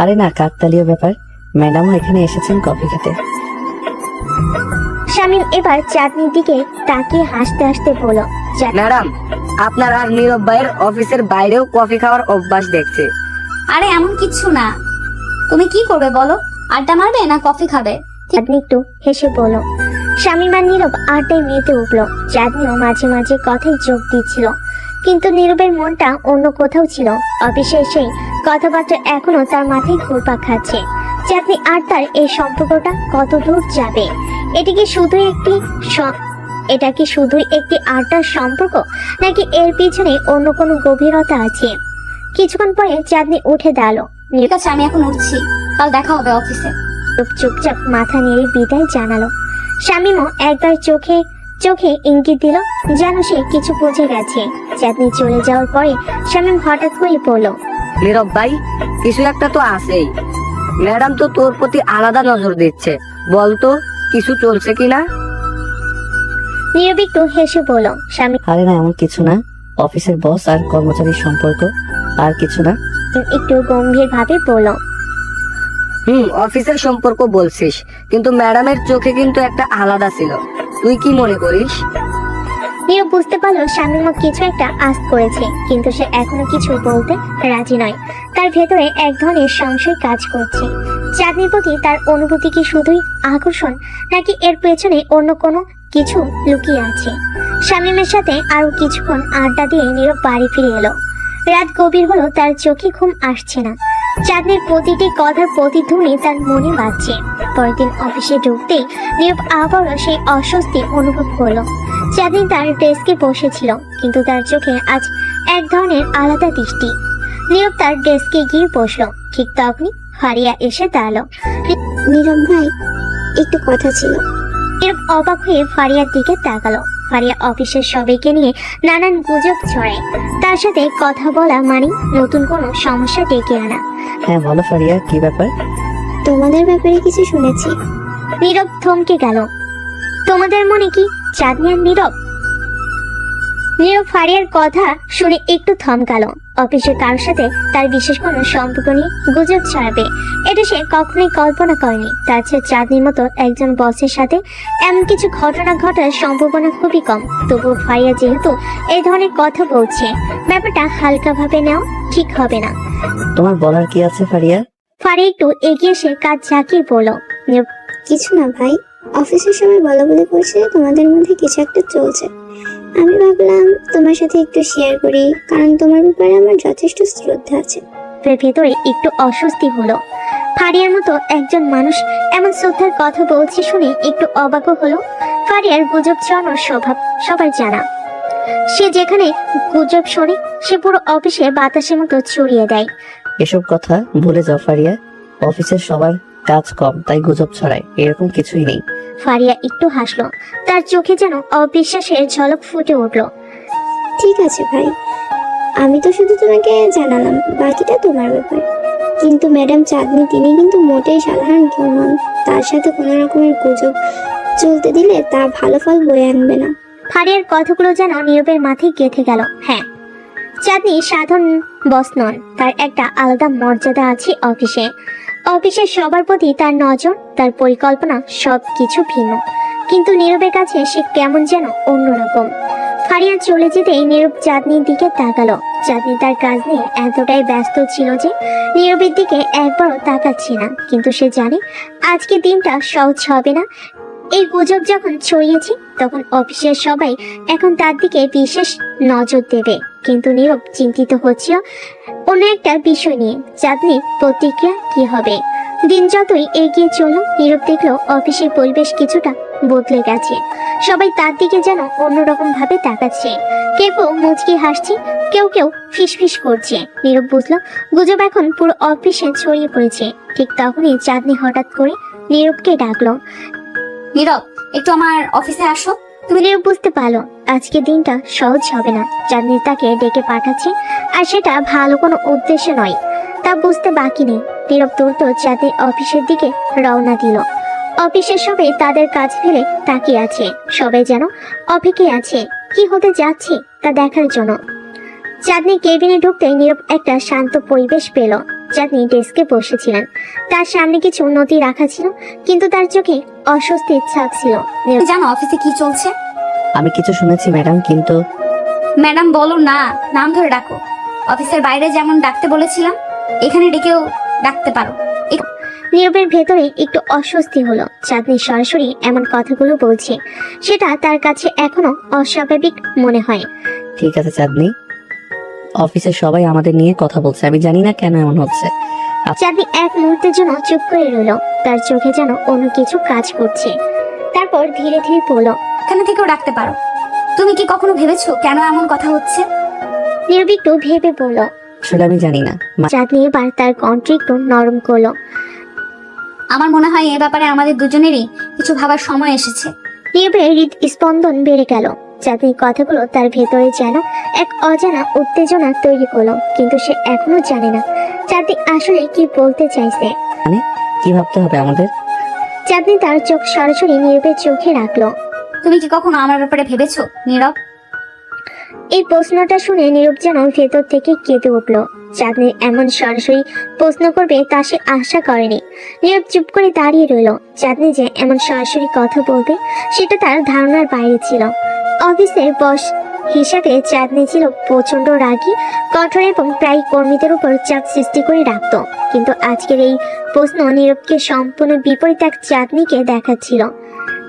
আরে না, কাকতালীয় ব্যাপার। ম্যাডামও এখানে এসেছেন কফি খেতে। শামীম এবার চাঁদনির দিকে তাকিয়ে হাসতে হাসতে বলল। ম্যাডাম, আপনার আর নীরব ভাইয়ের অফিসের বাইরেও কফি খাওয়ার অভ্যাস দেখছে। আরে এমন কিছু না। তুমি কি করবে বলো? আড্ডা মারবে না কফি খাবে? চাঁদনি একটু হেসে বলল। শামীম আর নীরব আড্ডায় মেতে উঠল। চাঁদনিও মাঝে মাঝে কথায় যোগ দিচ্ছিল, কিন্তু নীরবের মনটা অন্য কোথাও ছিল। অফিসে সেই কথাবার্তা এখনো তার মাথায় ঘুরপাক খাচ্ছে। চাঁদনি আর তার এই সম্পর্কটা কত দূর যাবে? এটা কি শুধুই একটি আড্ডার সম্পর্ক, নাকি এর পিছনে অন্য কোনো গভীরতা আছে? কিছুক্ষণ পরে চাঁদনি উঠে দাঁড়ালো। ঠিক আছে, আমি এখন উঠছি, কাল দেখা হবে অফিসে। নীরব চুপচাপ মাথা নেড়ে বিদায় জানালো। শামীমও একবার চোখে ইঙ্গিত দিল, যেন সে কিছু বুঝে গেছে। চাঁদনি চলে যাওয়ার পরে শামীম হঠাৎ করে পড়ল। নীরব ভাই, কিছু একটা তো আছেই। ম্যাডাম তো তোর প্রতি আলাদা নজর দিচ্ছে, বলতো কিছু চলছে কিনা? নীরব একটু হেসে বলল। শামীম আরে না, এমন কিছু না। অফিসের বস আর কর্মচারীর সম্পর্ক, আর কিছু না। একটু গম্ভীর ভাবে বলল। অফিসের সম্পর্ক বলছিস, কিন্তু ম্যাডামের চোখে কিন্তু একটা আলাদা ছিল। তুই কি মনে করিস? নীরব বুঝতে পারলো শামীমও কিছু একটা আঁচ করেছে, কিন্তু সে এখনো কিছু বলতে রাজি নয়। তার ভেতরে এক ধরনের সংশয় কাজ করছে। চাঁদনির প্রতি তার অনুভূতি কি শুধুই আকর্ষণ, নাকি এর পেছনে অন্য কোনো কিছু লুকিয়ে আছে? শামীমের সাথে আরো কিছুক্ষণ আড্ডা দিয়ে নীরব বাড়ি ফিরে এলো। রাত গভীর হলো, তার চোখে ঘুম আসছে না। চাঁদনির প্রতিটি কথার প্রতিধ্বনি তার মনে বাজছে। পরের দিন অফিসে ঢুকতেই নীরব আবারও সেই অস্বস্তি অনুভব করলো। চাঁদনি তার ডেস্কে বসেছিল, কিন্তু তার চোখে আজ এক ধরনের আলাদা দৃষ্টি। নীরব তার ডেস্কে গিয়ে বসলো। ঠিক তখনই ফারিয়া এসে দাঁড়ালো। নীরব ভাই, একটু কথা ছিল। নীরব অবাক হয়ে ফারিয়ার দিকে তাকালো। ফারিয়া অফিসের সবাইকে নিয়ে নানান গুজব ছড়ায়। তার সাথে কথা বলা মানে নতুন কোনো সমস্যা ডেকে আনা। হ্যাঁ বলো ফারিয়া, কি ব্যাপার? তোমাদের ব্যাপারে কিছু শুনেছি। নীরব থমকে গেল। তোমাদের মনে কি চাঁদনি আর নীরব? নীরব ফারিয়ার কথা শুনে একটু থমকালো। অফিসের কারোর সাথে তার বিশেষ কোনো সম্পর্ক নিয়ে গুজব ছড়াবে, এটা সে কখনোই কল্পনা করেনি। তার চেয়ে চাঁদনির মতো একজন বসের সাথে এমন কিছু ঘটনা ঘটার সম্ভাবনা খুবই কম। তবুও ফারিয়া যেহেতু এই ধরনের কথা বলছে, ব্যাপারটা হালকাভাবে নেওয়া ঠিক হবে না। তোমার বলার কি আছে ফারিয়া? ফারিয়া একটু এগিয়ে এসে কাজ ঝাঁকিয়ে বলল। নীরব কিছু না ভাই, অফিসের সময় বলা বলি করছে তোমাদের মধ্যে কিছু একটা চলছে। আমি ভাবলাম তোমার সাথে একটু শেয়ার করি, কারণ তোমার ব্যাপারে আমার যথেষ্ট শ্রদ্ধা আছে। ভেতরে একটু অস্বস্তি হলো। ফারিয়ার মতো একজন মানুষ এমন শ্রদ্ধার কথা বলছে শুনে একটু অবাক হলো। ফারিয়ার গুজব ছড়ানোর স্বভাব সবার জানা। সে যেখানে গুজব শোনে, সে পুরো অফিসে বাতাসের মতো ছড়িয়ে দেয়। এসব কথা ভুলে যাও ফারিয়া। অফিসের সবার কাজ কম তাই গুজব ছড়ায়, এরকম কিছুই নেই। ফারিয়া একটু হাসলো, তার চোখে যেন অবিশ্বাসের ঝলক ফুটে উঠলো। ঠিক আছে ভাই, আমি তো শুধু তোমাকে জানালাম, বাকিটা তোমার ব্যাপার। কিন্তু ম্যাডাম চাঁদনি তিনি কিন্তু মোটেই সাধারণ কেউ নন। তার সাথে কোনো রকমের গুজব চলতে দিলে তা ভালো ফল বয়ে আনবে না। ফারিয়ার কথাগুলো যেন নীরবের মাথায় গেঁথে গেল। হ্যাঁ, চাঁদনি সাধারণ বস নন, তার একটা আলাদা মর্যাদা আছে অফিসে। অফিসের সবার প্রতি তার নজর, তার পরিকল্পনা সবকিছু ভিন্ন। কিন্তু নীরবের কাছে সে কেমন যেন অন্যরকম। ফারিয়া চলে যেতেই নীরব চাঁদনির দিকে তাকালো। চাঁদনি তার কাজ নিয়ে এতটাই ব্যস্ত ছিল যে নীরবের দিকে একবারও তাকাচ্ছে না। কিন্তু সে জানে আজকে দিনটা সহজ হবে না। এই গুজব যখন ছড়িয়েছে তখন অফিসের সবাই এখন তার দিকে বিশেষ নজর দেবে। কিন্তু নীরব চিন্তিত হচ্ছিল অন্য একটা বিষয় নিয়ে, চাঁদনির প্রতিক্রিয়া কি হবে। দিন যতই এগিয়ে চলল, নীরব দেখলো অফিসের পরিবেশ কিছুটা বদলে গেছে। সবাই তার দিকে যেন অন্যরকম ভাবে তাকাচ্ছে। কেউ কেউ মুচকি হাসছে, কেউ কেউ ফিসফিস করছে। নীরব বুঝলো গুজব এখন পুরো অফিসে ছড়িয়ে পড়েছে। ঠিক তখনই চাঁদনি হঠাৎ করে নীরবকে ডাকলো। নীরব, একটু আমার অফিসে আসো। নীরব বুঝতে পারলো আজকে দিনটা সহজ হবে না। চাঁদনি তাকে ডেকে পাঠাচ্ছে, আর সেটা ভালো কোনো উদ্দেশ্য নয়, তা বুঝতে বাকি নেই। নীরব দ্রুত চাঁদনির অফিসের দিকে রওনা দিল। অফিসের সবাই তাদের কাজ ফেলে তাকিয়ে আছে। সবাই যেন অপেক্ষায় আছে কি হতে যাচ্ছে তা দেখার জন্য। চাঁদনি কেবিনে ঢুকতে নীরব একটা শান্ত পরিবেশ পেল। চাঁদনি ডেস্কে বসেছিলেন, তার সামনে কিছু নথি রাখা ছিল, কিন্তু তার চোখে অস্বস্তির ছাপ ছিল। তুমি জানো অফিসে কি চলছে? আমি কিছু শুনেছি ম্যাডাম, কিন্তু ম্যাডাম বলো না, নাম ধরে ডাকো। অফিসের বাইরে যেমন ডাকতে বলেছিলাম, এখানে ডেকেও ডাকতে পারো। নীরবের ভেতরে একটু অস্বস্তি হলো। চাঁদনি সরাসরি এমন কথাগুলো বলছে, সেটা তার কাছে এখনো অস্বাভাবিক মনে হয়। ঠিক আছে চাঁদনি, অফিসের সবাই আমাদের নিয়ে কথা বলছে, আমি জানি না কেন এমন হচ্ছে। চাঁদনি এক মুহূর্তের জন্য চুপ করে রইল, তার চোখে যেন অন্য কিছু কাজ করছে। তারপর ধীরে ধীরে বলল, এখানে থেকেও ডাকতে পারো। তুমি কি কখনো ভেবেছো কেন এমন কথা হচ্ছে? নীরব একটু ভেবে বলল। আসলে আমি জানি না। চাঁদনি এবার তার কণ্ঠ একটু নরম করলো। আমার মনে হয় এ ব্যাপারে আমাদের দুজনেরই কিছু ভাবার সময় এসেছে। নীরবের হৃদস্পন্দন বেড়ে গেল। চাঁদনির কথাগুলো তার ভেতরে যেন এক অজানা উত্তেজনা তৈরি করলো, কিন্তু সে এখনো জানে না চাঁদনি আসলে কি বলতে চাইছে। মানে কি ভাবতে হবে আমাদের? চাঁদনি তার চোখ সরাসরি নীরবের চোখে রাখলো। তুমি কি কখনো আমার ব্যাপারে ভেবেছো নীরব? এই প্রশ্নটা শুনে নীরব যেন ভেতর থেকে কেঁদে উঠলো। চাঁদনি এমন সরাসরি প্রশ্ন করবে তা সে আশা করেনি। নীরব চুপ করে দাঁড়িয়ে রইল। চাঁদনি যে এমন সরাসরি কথা বলবে সেটা তার ধারণার বাইরে ছিল। অফিসের বস হিসাবে চাঁদনি ছিল প্রচন্ড রাগী, কঠোর এবং প্রায় কর্মীদের উপর চাপ সৃষ্টি করে রাখত। কিন্তু আজকের এই প্রশ্ন নীরবকে সম্পূর্ণ বিপরীত এক চাঁদনিকে দেখাচ্ছিল।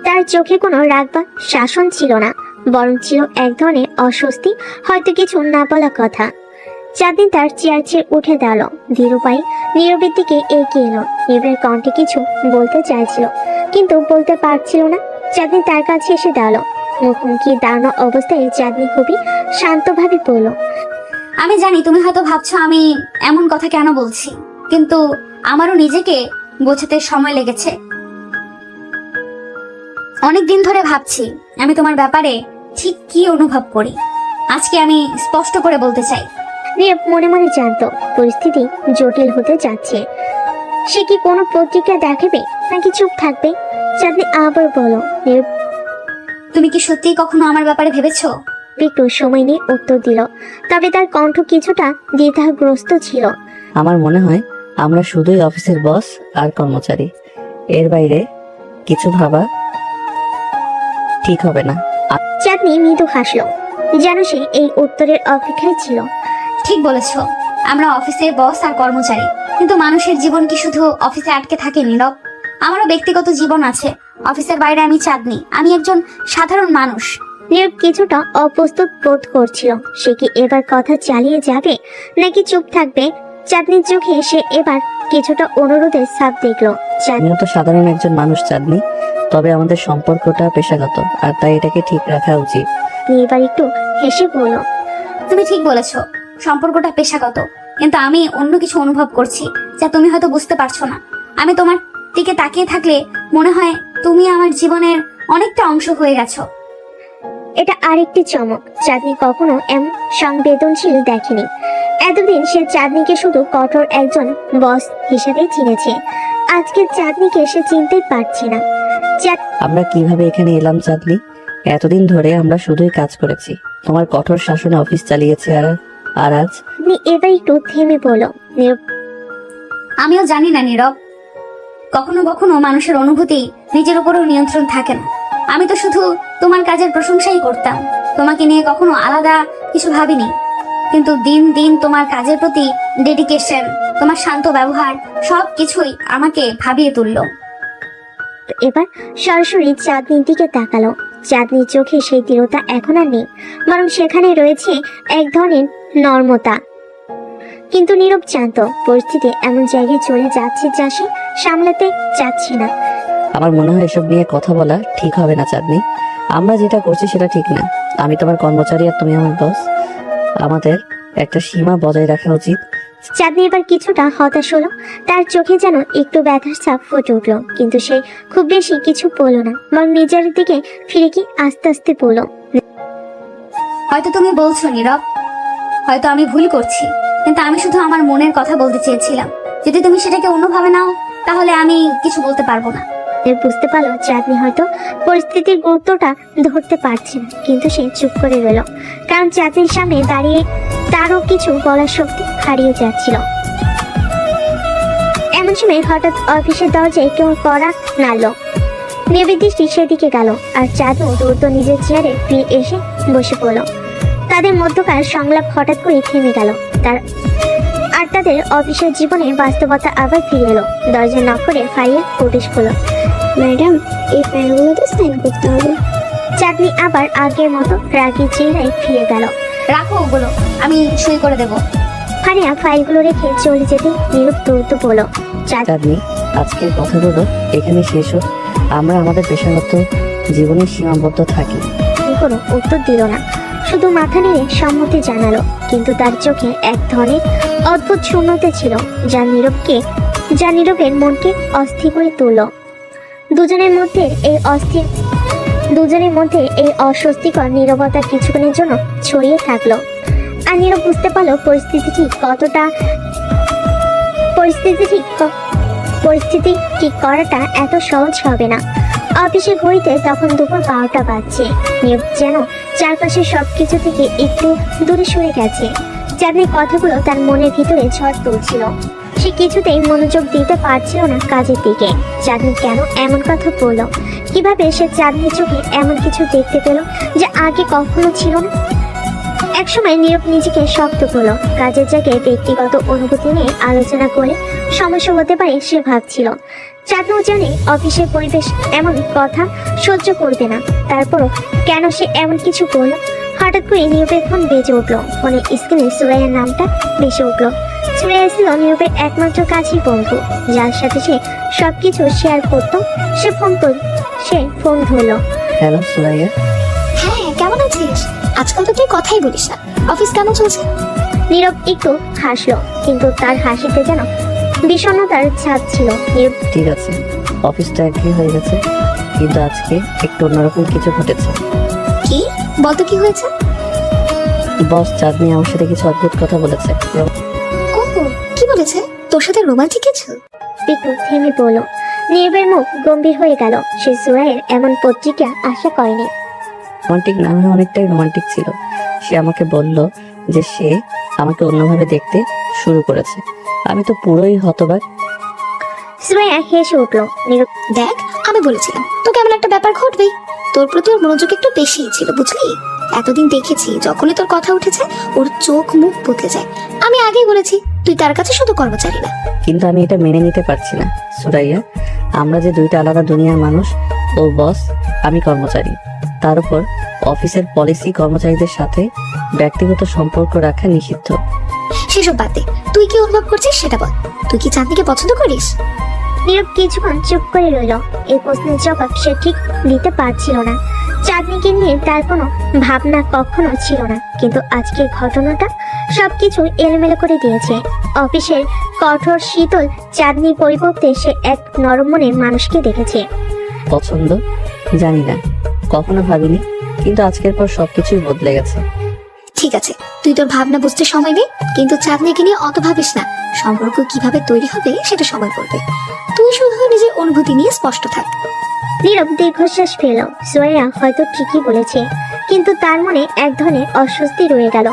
তার চোখে কোনো রাগ বা শাসন ছিল না, বরং ছিল এক ধরনের অস্বস্তি, হয়তো কিছু না বলা কথা। চাঁদনি তার চেয়ার ছেড়ে উঠে দাঁড়ালো, ধীর পায়ে নীরবের দিকে এগিয়ে এলো। নীরবের কণ্ঠে কিছু বলতে চাইছিল, কিন্তু বলতে পারছিল না। চাঁদনি তার কাছে এসে দাঁড়ালো। মুখোমুখি দাঁড়ানো অবস্থায় চাঁদনি খুবই শান্তভাবে বলল, আমি জানি তুমি হয়তো ভাবছো আমি এমন কথা কেন বলছি, কিন্তু আমারও নিজেকে বোঝাতে সময় লেগেছে। অনেক দিন ধরে ভাবছি আমি তোমার ব্যাপারে ঠিক কি অনুভব করি। আজকে আমি স্পষ্ট করে বলতে চাই। নীরব মনে মনে জানতো পরিস্থিতি জটিল হতে যাচ্ছে। সে কি কোনো প্রতিক্রিয়া দেখাবে নাকি চুপ থাকবে? চাঁদনি আবার বলো। নীরব তুমি কি সত্যিই কখনো আমার ব্যাপারে ভেবেছো? একটু সময় নিয়ে উত্তর দিল, তবে তার কণ্ঠ কিছুটা দ্বিধাগ্রস্ত ছিল। আমার মনে হয় আমরা শুধুই অফিসের বস আর কর্মচারী, এর বাইরে কিছু ভাবা ঠিক হবে না। চাঁদনি মৃদু হাসলো, যেন সে এই উত্তরের অপেক্ষায় ছিল। ঠিক বলেছো, আমরা অফিসের বস আর কর্মচারী, কিন্তু মানুষের জীবন কি শুধু অফিসে আটকে থাকে নীরব? আমারও ব্যক্তিগত জীবন আছে। অফিসের বাইরে আমি চাঁদনি, আমি একজন সাধারণ মানুষ। নীরব কিছুটা অপ্রস্তুত বোধ করছিল। সে কি এবার কথা চালিয়ে যাবে নাকি চুপ থাকবে? চাঁদনির চোখে সে এবার কিছুটা অনুরোধের ছাপ দেখলো। আমিও তো সাধারণ একজন মানুষ চাঁদনি, তবে আমাদের সম্পর্কটা পেশাগত, আর তাই এটাকে ঠিক রাখা উচিত। চাঁদনি এবার একটু হেসে বলল, তুমি ঠিক বলেছো, সম্পর্কটা পেশাগত, কিন্তু আমি অন্য কিছু অনুভব করছি যা তুমি হয়তো বুঝতে পারছো না। আমি তোমার দিকে তাকিয়ে থাকলে মনে হয় তুমি আমার জীবনের অনেকটা অংশ হয়ে গেছো। এটা আরেকটি চমক। চাঁদনি কখনো এমন সংবেদনশীল দেখেনি। এতদিন সে চাঁদনিকে শুধু কঠোর একজন বস হিসেবে চিনেছে। আজকে চাঁদনিকে সে চিনতে পারছে না। আমরা কিভাবে এখানে এলাম চাঁদনি? এতদিন ধরে আমরা শুধুই কাজ করেছি, তোমার কঠোর শাসনে অফিস চালিয়েছি, আর আজ চাঁদনি এবার একটু থেমে বলল। নীরব আমিও জানি না নীরব, কখনো কখনো মানুষের অনুভূতি নিজের উপরেও নিয়ন্ত্রণ থাকে না। আমি তো শুধু তোমার কাজের প্রশংসাই করতাম, তোমাকে নিয়ে কখনো আলাদা কিছু ভাবিনি। কিন্তু দিন দিন তোমার কাজের প্রতি ডেডিকেশন, তোমার শান্ত ব্যবহার সবকিছুই আমাকে ভাবিয়ে তুললো। এবার সরাসরি চাঁদনির দিকে তাকালো। চাঁদনির চোখে সেই দৃঢ়তা এখন আর নেই, বরং সেখানে রয়েছে এক ধরনের নর্মতা। কিন্তু নীরব জানত পরিস্থিতি এমন জায়গায় চলে যাচ্ছে যা সে সামলাতে চাচ্ছে না। আমার মনে হয় এসব নিয়ে কথা বলা ঠিক হবে না চাঁদনি। আমরা যেটা করছি সেটা ঠিক না। আমি তোমার কর্মচারী আর তুমি আমার বস। আমাদের একটা সীমা বজায় রাখা উচিত। চাঁদনি এবার কিছুটা হতাশ হলো। তার চোখে যেন একটু ব্যথার ছাপ ফুটে উঠলো, কিন্তু সে খুব বেশি কিছু বলল না, বরং নিজের দিকে ফিরে কি আস্তে আস্তে বলল। হয়তো তুমি বলছো নীরব, হয়তো আমি ভুল করছি, কিন্তু আমি শুধু আমার মনের কথা বলতে চেয়েছিলাম। যদি তুমি সেটাকে অন্যভাবে নাও তাহলে আমি কিছু বলতে পারবো না। বুঝতে পারলো চাঁদনি হয়তো পরিস্থিতির গুরুত্বটা ধরতে পারছে না, কিন্তু সে চুপ করে রইল, কারণ চাঁদনির সামনে দাঁড়িয়ে তারও কিছু বলার শক্তি হারিয়ে যাচ্ছিল। এমন সময় হঠাৎ অফিসের দরজায় কেউ কড়া নাড়ল। নীরবের দৃষ্টি সেদিকে গেল, আর চাঁদনি দ্রুত নিজের চেয়ারে ফিরে এসে বসে পড়ল। তাদের মধ্যকার সংলাপ হঠাৎ করে থেমে গেল। তাদের অফিসের জীবনে বাস্তবতা আবার ফিরে এলো। দরজা নক করে ফাইল প্রবেশ করলো। ম্যাডাম, এই ফাইলগুলোতে সাইন করতে হবে। চাঁদনি আবার আগের মতো রাগী চেহারায় ফিরে গেল। রাখো ওগুলো, আমি সই করে দেবো। ফানিয়া ফাইলগুলো রেখে চলে যেতে নীরব দ্রুত বলল। চাঁদনি, আজকের কথাগুলো এখানে শেষ হোক। আমরা আমাদের পেশাগত জীবনে সীমাবদ্ধ থাকি। কোনো উত্তর দিল না, শুধু মাথা নেড়ে সম্মতি জানালো, কিন্তু তার চোখে এক ধরনের অদ্ভুত শূন্যতা ছিল যা নীরবের মনকে অস্থির করে তুলল। দুজনের মধ্যে এই অস্বস্তিকর নীরবতা কিছুক্ষণের জন্য ছড়িয়ে থাকলো। আর নীরব বুঝতে পারলো পরিস্থিতি ঠিক করাটা এত সহজ হবে না। অফিসে ঘড়িতে তখন দুপুর 12টা বাজছে। নীরব যেন চারপাশের সবকিছু থেকে একটু দূরে সরে গেছে। চাঁদনির কথাগুলো তার মনের ভিতরে ঝড় তুলছিল। সে কিছুতেই মনোযোগ দিতে পারছিল না কাজের দিকে। চাঁদনি কেন এমন কথা বলল? কিভাবে সে চাঁদনির চোখে এমন কিছু দেখতে পেল যা আগে কখনো ছিল না? একসময় নীরব নিজেকে শক্ত করলো। কাজের জায়গায় ব্যক্তিগত অনুভূতি নিয়ে আলোচনা করে সমস্যা হতে পারে সে ভাবছিল। চাঁদনিও জানে অফিসের পরিবেশ এমন কথা সহ্য করবে না, তারপরও কেন সে এমন কিছু করলো? হঠাৎ করে নীরবের ফোন বেজে উঠলো। ফোনের স্ক্রিনে সুরাইয়ার নামটা ভেসে উঠলো। সুরাইয়া ছিল নীরবের একমাত্র কাছের বন্ধু, যার সাথে সে সবকিছু শেয়ার করতো। সে ফোন ধরলো। হ্যালো সুরাইয়া। হ্যাঁ, কেমন আছিস? আজকাল তো তুই কথাই বলিস না। অফিস কেমন চলছে? নীরব একটু হাসলো, কিন্তু তার হাসিতে যেন বিষণ্ণতার ছাপ ছিল। নীরব ঠিক আছে, অফিসটা একই হয়ে গেছে, কিন্তু আজকে একটু অন্যরকম কিছু ঘটেছে। কি বলতো, কি হয়েছে? বস চাঁদনি আমার সাথে কিছু অদ্ভুত কথা বলেছে। ও, কি বলেছে? তোর সাথে রোমান্টিক কিছু? একটু থেমে পড়ল। নীরবের মুখ গম্ভীর হয়ে গেল। সে সুরাইয়ের এমন প্রতিক্রিয়া আশা করেনি। রোমান্টিক না হয়ে অনেকটাই রোমান্টিক ছিল। সে আমাকে বলল যে সে আমাকে অন্যভাবে দেখতে শুরু করেছে। আমি তো পুরোই হতবাক। সুরাইয়া হেসে উঠল। নীরব দেখ, আমি বলেছিলাম তোকে এমন একটা ব্যাপার ঘটবেই। তোর প্রতি ওর মনোযোগ একটু বেশিই ছিল, বুঝলি? এতদিন দেখেছি যখনই তোর কথা উঠেছে ওর চোখ মুখ বদলে যায়। আমি আগেই বলেছি তুই তার কাছে শুধু কর্মচারী না। কিন্তু আমি এটা মেনে নিতে পারছি না সুরাইয়া। আমরা যে দুইটা আলাদা দুনিয়ার মানুষ। ও বস, আমি কর্মচারী। তার উপর অফিসের পলিসি কর্মচারীদের সাথে ব্যক্তিগত সম্পর্ক রাখা নিষিদ্ধ। সেসব বাদ দে, তুই কি অনুভব করছিস সেটা বল। তুই কি চাঁদনিকে পছন্দ করিস? নীরব কিছুক্ষণ চুপ করে রইল। এই প্রশ্নের জবাব সে ঠিক দিতে পারছিল না। চাঁদনিকে নিয়ে তার কোনো ভাবনা কখনো ছিল না, কিন্তু আজকের ঘটনাটা সবকিছু এলোমেলো করে দিয়েছে। অফিসের কঠোর শীতল চাঁদনির পরিবর্তে সে এক নরম মনের মানুষকে দেখেছে। পছন্দ জানি না, কখনো ভাবিনি, কিন্তু আজকের পর সবকিছুই বদলে গেছে। ঠিক আছে, তুই তোর ভাবনা বুঝতে সময় নে, কিন্তু চাঁদনিকে নিয়ে অত ভাবিস না। সম্পর্ক কিভাবে তৈরি হবে সেটা সময় বলবে। তুই শুধু নিজের অনুভূতি নিয়ে স্পষ্ট থাক। নীরব দীর্ঘশ্বাস ফেল। সোয়া হয়তো ঠিকই বলেছে, কিন্তু তার মনে এক ধরনের অস্বস্তি রয়ে গেল।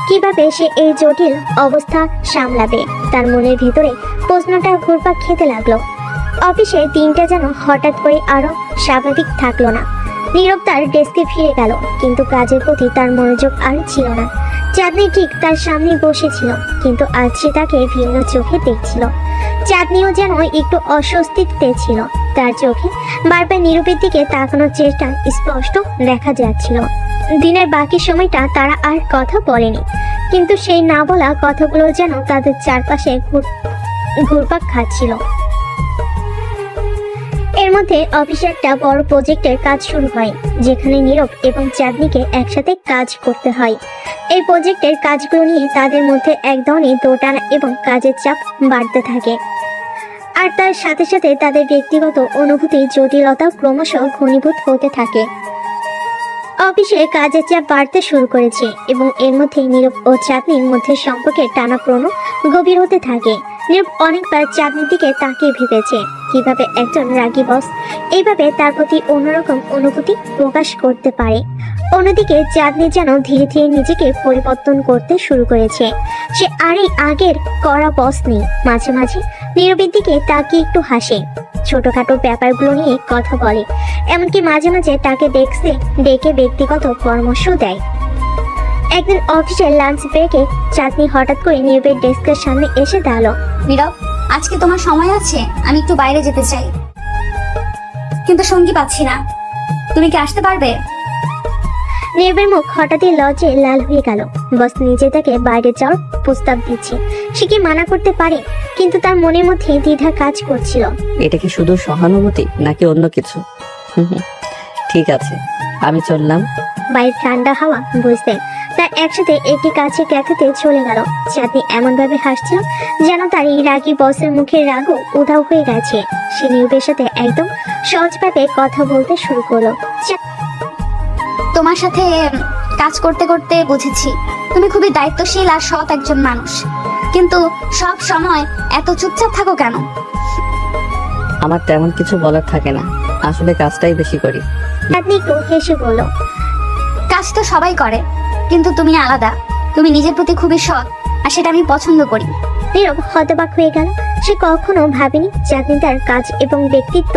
কিভাবে সে এই জটিল অবস্থা সামলাবে? তার মনের ভিতরে প্রশ্নটা ঘুরপাক খেতে লাগলো। অফিসে দিনটা যেন হঠাৎ করে আরো স্বাভাবিক থাকলো না। নীরব তার ডেস্কে ফিরে গেল, কিন্তু কাজের প্রতি তার মনোযোগ আর ছিল না। চাঁদনি ঠিক তার সামনে বসেছিল, কিন্তু আজ সে তাকে ভিন্ন চোখে দেখছিল। চাঁদনিও যেন একটু অস্বস্তিতে ছিল। তার চোখে বারবার নীরবের দিকে তাকানোর চেষ্টা স্পষ্ট দেখা যাচ্ছিল। দিনের বাকি সময়টা তারা আর কথা বলেনি, কিন্তু সেই না বলা কথাগুলো যেন তাদের চারপাশে ঘুরপাক খাচ্ছিল। এর মধ্যে অফিসে একটা বড় প্রজেক্টের কাজ শুরু হয়, যেখানে নীরব এবং চাঁদনিকে একসাথে কাজ করতে হয়। এই প্রজেক্টের কাজগুলো নিয়ে তাদের মধ্যে এক ধরনের দোটানা এবং কাজের চাপ বাড়তে থাকে। আর তার সাথে সাথে তাদের ব্যক্তিগত অনুভূতির জটিলতা ক্রমশ ঘনীভূত হতে থাকে। অফিসে কাজের চাপ বাড়তে শুরু করেছে এবং এর মধ্যে নীরব ও চাঁদনির মধ্যে সম্পর্কের টানাপোড়েন গভীর হতে থাকে। নীরব অনেকবার চাঁদনির দিকে তাকিয়ে ভেবেছে কিভাবে একজন রাগী বস এইভাবে তার প্রতি অন্যরকম অনুভূতি প্রকাশ করতে পারে। অন্যদিকে চাঁদনি যেন ধীরে ধীরে নিজেকে পরিবর্তন করতে শুরু করেছে। সে আর এই আগের কড়া বস নেই। মাঝে মাঝে নীরবের দিকে তাকিয়ে একটু হাসে, ছোটখাটো ব্যাপারগুলো নিয়ে কথা বলে, এমনকি মাঝে মাঝে তাকে ডেকে ব্যক্তিগত পরামর্শ দেয়। একদিন অফিসের লাঞ্চ ব্রেকে চাঁদনি হঠাৎ করে নীরবের ডেস্কের সামনে এসে দাঁড়ালো। নীরব, আজকে তোমার সময় আছে? আমি একটু বাইরে যেতে চাই, কিন্তু সঙ্গী পাচ্ছি না। তুমি কি আসতে পারবে? নীরবের মুখ হঠাৎই লজ্জায় লাল হয়ে গেল। বস নিজে তাকে বাইরে যাওয়ার প্রস্তাব দিচ্ছে, সে কি মানা করতে পারে? কিন্তু তার মনের মধ্যে দ্বিধা কাজ করছিল। এটা কি শুধু সহানুভূতি নাকি অন্য কিছু? ঠিক আছে, আমি চললাম। বাইরে ঠান্ডা হাওয়া বুঝতে তার একসাথে একটি কাছের ক্যাফেতে চলে গেল। চাঁদনি এমন ভাবে হাসছিল যেন তার এই রাগী বসের মুখের রাগও উধাও হয়ে গেছে। সে নীরবের সাথে একদম সহজভাবে কথা বলতে শুরু করলো। তোমার সাথে কাজ করতে করতে বুঝেছি তুমি খুবই দায়িত্বশীল আর সৎ একজন মানুষ, কিন্তু সব সময় এত চুপচাপ থাকো কেন? আমার তেমন কিছু বলার থাকে না, আসলে কাজটাই বেশি করি। চাঁদনি একটু হেসে বলল, কাজ তো সবাই করে, কিন্তু তুমি আলাদা। তুমি নিজের প্রতি খুবই সৎ, আর সেটা আমি পছন্দ করি। নীরব হতবাক হয়ে গেল। সে কখনো ভাবেনি চাঁদনি তার কাজ এবং ব্যক্তিত্ব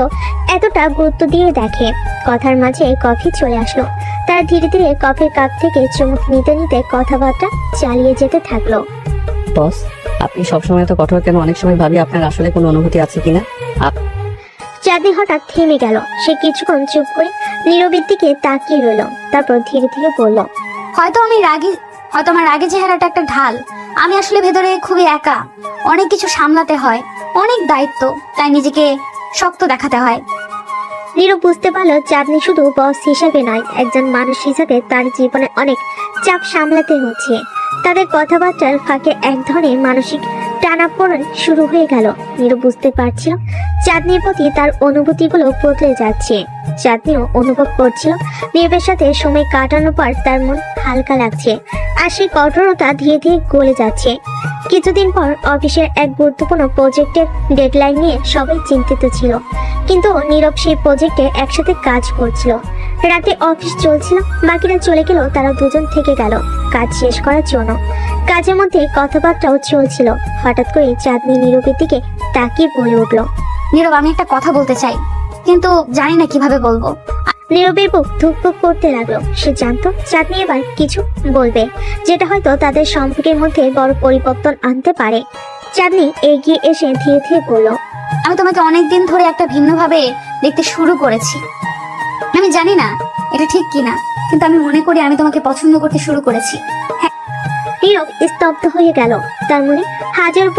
এতটা গুরুত্ব দিয়ে দেখে। কথার মাঝে কফি চলে আসলো। তারা ধীরে ধীরে কফির কাপ থেকে চুমুক নিতে নিতে কথাবার্তা চালিয়ে যেতে থাকলো। বস, আপনি সবসময় এত কঠোর কেন? অনেক সময় ভাবি আপনার আসলে কোনো অনুভূতি আছে কিনা। চাঁদনি হঠাৎ থেমে গেল। সে কিছুক্ষণ চুপ করে নীরবের দিকে তাকিয়ে রইল, তারপর ধীরে ধীরে বলল, হয়তো আমার রাগী চেহারাটা একটা ঢাল। আমি আসলে ভেতরে খুবই একা, অনেক কিছু সামলাতে হয়, অনেক দায়িত্ব, তাই নিজেকে শক্ত দেখাতে হয়। নীরব বুঝতে পারলো চাঁদনি শুধু বস হিসাবে নয়, একজন মানুষ হিসাবে তার জীবনে অনেক চাপ সামলাতে হচ্ছে। তাদের কথাবার্তার ফাঁকে এক ধরনের মানসিক টানাপোড়েন শুরু হয়ে গেল। নীরব বুঝতে পারছিল চাঁদনির প্রতি তার অনুভূতিগুলো বদলে যাচ্ছে। চাঁদনিও অনুভব করছিল নীরবের সাথে সময় কাটানোর পর তার মন হালকা লাগছে, আর সেই কঠোরতা ধীরে ধীরে গলে যাচ্ছে। কিছুদিন পর অফিসের এক গুরুত্বপূর্ণ প্রজেক্টের ডেডলাইন নিয়ে সবাই চিন্তিত ছিল, কিন্তু নীরব সেই প্রজেক্টে একসাথে কাজ করছিল। রাতে অফিস চলছিল, বাকিরা চলে গেল, তারা দুজন থেকে গেল কাজ শেষ করার জন্য। কাজের মধ্যে কথাবার্তাও চলছিল। হঠাৎ করে চাঁদনি নীরবের দিকে তাকিয়ে বলে উঠল, নীরব, আমি একটা কথা বলতে চাই, কিন্তু জানি না কিভাবে বলবো। নীরবের বুক ধুকপুক করতে লাগলো। সে জানতো চাঁদনি এবার কিছু বলবে, যেটা হয়তো তাদের সম্পর্কের মধ্যে বড় পরিবর্তন আনতে পারে। চাঁদনি এগিয়ে এসে ধীরে ধীরে বলল, আমি তোমাকে অনেকদিন ধরে একটা ভিন্নভাবে দেখতে শুরু করেছি। আমি জানি না এটা ঠিক কিনা, কিন্তু আমি মনে করি আমি তোমাকে পছন্দ করতে শুরু করেছি। নীরব স্তব্ধ হয়ে গেল। তার মনে হাজারো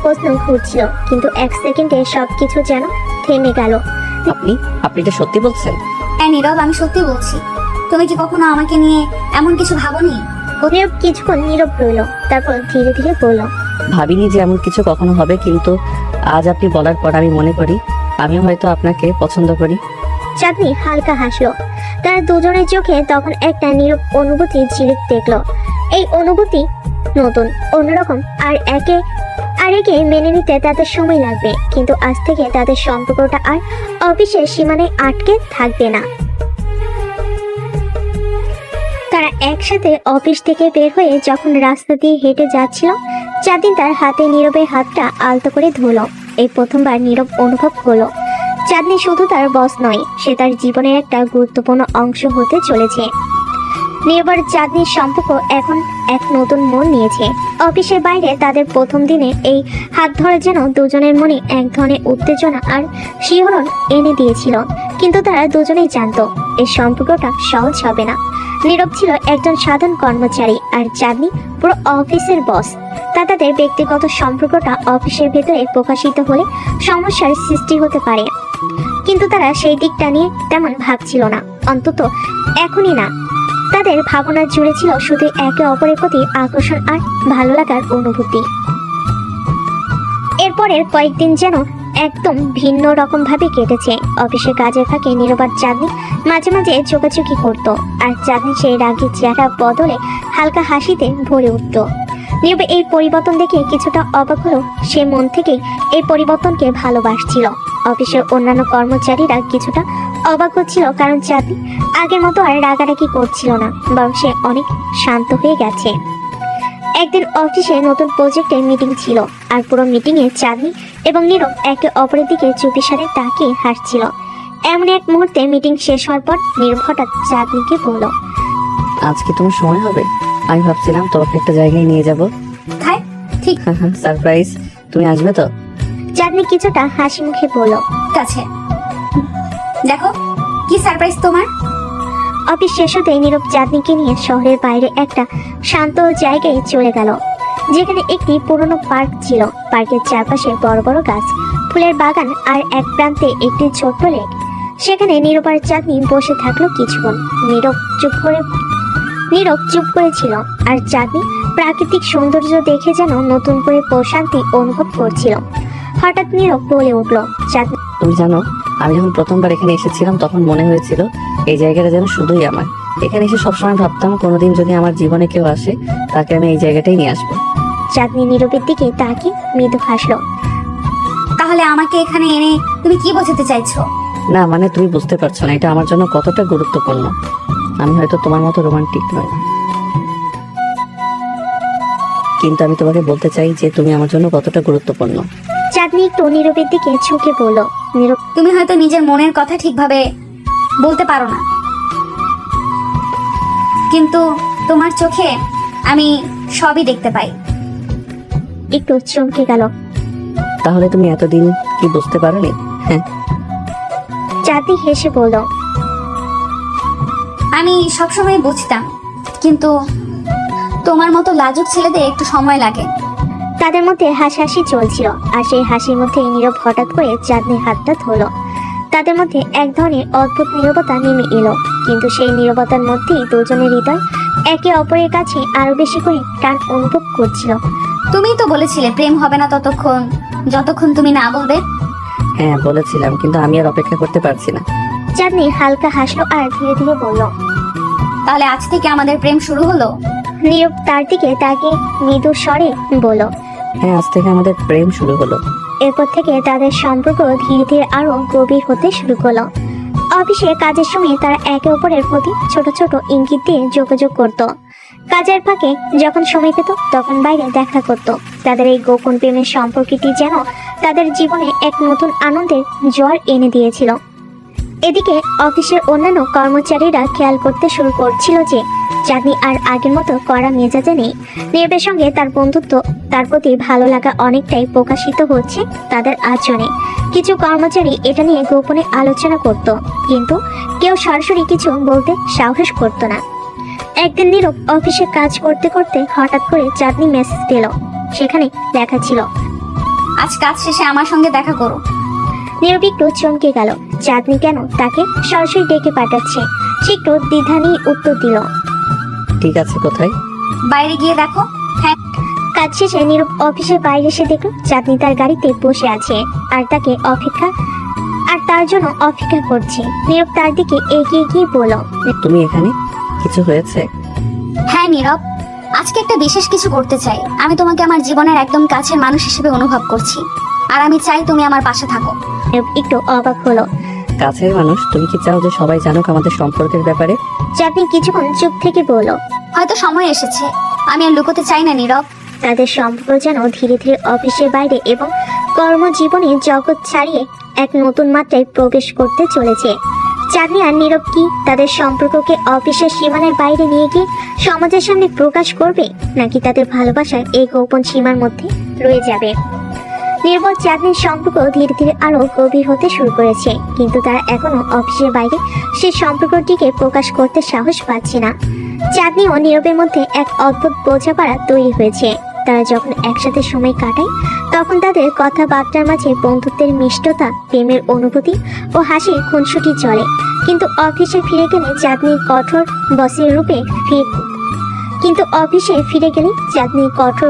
প্রশ্ন ঘুরছিল, কিন্তু এক সেকেন্ডে সবকিছু যেন থেমে গেল। আপনি এটা সত্যি বলছেন? হ্যাঁ নীরব, আমি সত্যি বলছি। তুমি কি কখনো আমাকে নিয়ে এমন কিছু ভাবোনি? নীরব কিছুক্ষণ নীরব রইল, তারপর ধীরে ধীরে বলল, ভাবিনি যে এমন কিছু কখনো হবে, কিন্তু আজ আপনি বলার পর আমি মনে করি আমিও হয়তো আপনাকে পছন্দ করি। চাঁদনি হালকা হাসলো। তারা দুজনের চোখে তখন একটা নীরব অনুভূতি ঝিলিক দেখলো। এই অনুভূতি নতুন, অন্যরকম, আর একে মেনে নিতে তাদের সময় লাগবে, কিন্তু আজ থেকে তাদের সম্পর্কটা আর অফিসের সীমানায় আটকে থাকবে না। তারা একসাথে অফিস থেকে বের হয়ে যখন রাস্তা দিয়ে হেঁটে যাচ্ছিল, চাঁদনি তার হাতে নীরবের হাতটা আলতো করে ধরলো। এই প্রথমবার নীরব অনুভব করলো চাঁদনি শুধু তার বস নয়, সে তার জীবনের একটা গুরুত্বপূর্ণ অংশ হতে চলেছে। নীরব আর চাঁদনির সম্পর্ক এখন এক নতুন মন নিয়েছে। অফিসের বাইরে তাদের প্রথম দিনে এই হাত ধরে যেন দুজনের মনে এক ধরনের উত্তেজনা আর শিহরণ এনে দিয়েছিল, কিন্তু তারা দুজনেই জানতো এই সম্পর্কটা সহজ হবে না। নীরব ছিল একজন সাধারণ কর্মচারী আর চাঁদনি পুরো অফিসের বস। তাদের ব্যক্তিগত সম্পর্কটা অফিসের ভেতরে প্রকাশিত হলে সমস্যার সৃষ্টি হতে পারে, কিন্তু তারা সেই দিকটা নিয়ে তেমন ভাবছিল না, অন্তত এখনই না। তাদের ভাবনা জুড়ে ছিল শুধু একে অপরের প্রতি আকর্ষণ আর ভালো লাগার অনুভূতি। এরপরের কয়েকদিন যেন একদম ভিন্ন রকম ভাবে কেটেছে। অফিসে কাজের ফাঁকে নীরব আর চাঁদনি মাঝে মাঝে চোকাচুকি করত, আর চাঁদনি সেই রাগী চেহারা বদলে হালকা হাসিতে ভরে উঠত। নীরব এই পরিবর্তন দেখে কিছুটা অবাক হলো। সে মন থেকে এই পরিবর্তনকে ভালোবাসছিল। অফিসের অন্যান্য কর্মচারীরা কিছুটা অবাক হচ্ছিল, কারণ চাঁদনি আগের মতো আর রাগারাগি করছিল না, বরং সে অনেক শান্ত হয়ে গেছে। একদিন অফিসে নতুন প্রজেক্টের মিটিং ছিল, আর পুরো মিটিংয়ে চাঁদনি এবং নীরব একে অপরের দিকে চুপিসারে তাকিয়ে হাসছিল। এমন এক মুহূর্তে মিটিং শেষ হওয়ার পর নীরব হঠাৎ চাঁদনিকে বলল, আজকে তোমার সময় হবে? আমি ভাবছিলাম তোমাকে একটা জায়গায় নিয়ে যাবো। কোথায়? ঠিক সারপ্রাইজ, তুমি আসবে তো? চাঁদনি কিছুটা হাসি মুখে বলল, আছে, দেখো কি সারপ্রাইজ তোমার। অফিস শেষ হতে নীরব চাঁদনিকে নিয়ে শহরের বাইরে একটা শান্ত জায়গায় চলে গেল, যেখানে একটি পুরনো পার্ক ছিল। পার্কের চারপাশে বড় বড় গাছ, ফুলের বাগান, আর এক প্রান্তে একটি ছোট্ট লেক। সেখানে নীরব আর চাঁদনি বসে থাকলো কিছুক্ষণ। নীরব চুপ করেছিল, আর চাঁদনি প্রাকৃতিক সৌন্দর্য দেখে যেন নতুন করে প্রশান্তি অনুভব করছিল। হঠাৎ নীরব বলে উঠল, চাঁদনি, তুমি জানো, আমি যখন প্রথমবার এখানে এসেছিলাম তখন মনে হয়েছিল এই জায়গাটা যেন শুধুই আমার। এখানে এসে সবসময় ভাবতাম কোনোদিন যদি আমার জীবনে কেউ আসে তাকে আমি এই জায়গাটাই নিয়ে আসবো। চাঁদনি নীরবের দিকে তাকিয়ে মৃদু হাসলো। তাহলে আমাকে এখানে এনে তুমি কি বোঝাতে চাইছো? না মানে তুমি বুঝতে পারছো না এটা আমার জন্য কতটা গুরুত্বপূর্ণ। আমি হয়তো তোমার মতো রোমান্টিক নই, কিন্তু আমি তোমাকে বলতে চাই যে তুমি আমার জন্য কতটা গুরুত্বপূর্ণ। চাঁদনি একটু নীরবের দিকে ঝুঁকে বলল, নীরব, তুমি হয়তো নিজের মনের কথা ঠিকভাবে বলতে পারো না, কিন্তু তোমার চোখে আমি সবই দেখতে পাই। একটু চমকে গেল। তাহলে তুমি এতদিন কি বুঝতে পারোনি? হ্যাঁ, চাঁদনি হেসে বলল, আমি সবসময় বুঝতাম, কিন্তু তোমার মতো লাজুক ছেলেদের একটু সময় লাগে। তাদের মধ্যে হাসাহাসি চলছিল, আর সেই হাসির মধ্যে নীরব হঠাৎ করে চাঁদনির হাতটা ধরল। তাদের মধ্যে এক ধরনের অদ্ভুত নীরবতা নেমে এলো, কিন্তু সেই নীরবতার মধ্যেই দুজনের হৃদয় একে অপরের কাছে আরো বেশি করে টান অনুভব করছিল। তুমিই তো বলেছিলে প্রেম হবে না যতক্ষণ তুমি না বলবে। হ্যাঁ বলেছিলাম, কিন্তু আমি আর অপেক্ষা করতে পারছি না। চাঁদনি হালকা হাসলো আর ধীরে ধীরে বলল, তাহলে আজ থেকে আমাদের প্রেম শুরু হলো? নীরব তার দিকে তাকিয়ে মৃদু স্বরে বলল, হ্যাঁ, আজ থেকে আমাদের প্রেম শুরু হলো। এরপর থেকে তাদের সম্পর্ক ধীরে ধীরে আরো গভীর হতে শুরু করলো। অফিসে কাজের সময় তারা একে অপরের প্রতি ছোট ছোট ইঙ্গিত দিয়ে যোগাযোগ করত। কাজের ফাঁকে যখন সময় পেত তখন বাইরে দেখা করত। তাদের এই গোপন প্রেমের সম্পর্কটি যেন তাদের জীবনে এক নতুন আনন্দের জোয়ার এনে দিয়েছিল। এদিকে অফিসের অন্যান্য কর্মচারীরা খেয়াল করতে শুরু করছিল যে চাঁদনি আর আগের মতো কড়া মেজাজে নেই। নীরবের সঙ্গে তার বন্ধুত্ব, তার প্রতি ভালো লাগা অনেকটাই প্রকাশিত হচ্ছে তাদের আচরণে। কিছু কর্মচারী এটা নিয়ে গোপনে আলোচনা করত, কিন্তু কেউ সরাসরি কিছু বলতে সাহস করত না। একদিন নীরব অফিসে কাজ করতে করতে হঠাৎ করে চাঁদনি মেসেজ দিল। সেখানে লেখা ছিল, আজ কাজ শেষে আমার সঙ্গে দেখা করো। নীরব একটু চমকে গেল। চাঁদনি কেন তাকে সরাসরি ডেকে পাঠাচ্ছে? সে একটু দ্বিধা নিয়ে উত্তর দিল। ঠিক আছে, কোথায়? বাইরে গিয়ে দেখো। হ্যাঁ, কাজ শেষে নীরব অফিসের বাইরে এসে দেখলো চাঁদনি তার গাড়িতে বসে আছে আর তার জন্য অপেক্ষা করছে। নীরব তার দিকে এগিয়ে গিয়ে বলল, তুমি এখানে? কিছু হয়েছে? হ্যাঁ নীরব, আজকে একটা বিশেষ কিছু করতে চাই। আমি তোমাকে আমার জীবনের একদম কাছের মানুষ হিসেবে অনুভব করছি, আর আমি চাই তুমি আমার পাশে থাকো। নীরব একটু অবাক হলো। কাছের মানুষ? তুমি কি চাও যে সবাই জানুক আমাদের সম্পর্কের ব্যাপারে? চাঁদনি কিছুক্ষণ চুপ থেকে বলল, হয়তো সময় এসেছে, আমি আর লুকোতে চাই না নীরব। তাদের সম্পর্ক যেন ধীরে ধীরে অফিসের বাইরে এবং কর্মজীবনে জগৎ ছাড়িয়ে এক নতুন মাত্রায় প্রবেশ করতে চলেছে। চাঁদনি আর নীরব কি তাদের সম্পর্ককে অফিসের সীমানার বাইরে নিয়ে গিয়ে সমাজের সামনে প্রকাশ করবে, নাকি তাদের ভালোবাসার এই গোপন সীমার মধ্যে রয়ে যাবে? নির্মল চাঁদনির সম্পর্ক ধীরে ধীরে আরো গভীর হতে শুরু করেছে, কিন্তু তারা এখনো অফিসের বাইরে সেই সম্পর্কটিকে প্রকাশ করতে সাহস পাচ্ছে না। চাঁদনি ও নীরবের মধ্যে এক অদ্ভুত বোঝাপড়া তৈরি হয়েছে। তারা যখন একসাথে সময় কাটায় তখন তাদের কথাবার্তার মাঝে বন্ধুত্বের মিষ্টতা, প্রেমের অনুভূতি ও হাসির খুনসুটি চলে। কিন্তু অফিসে ফিরে গেলে চাঁদনির কঠোর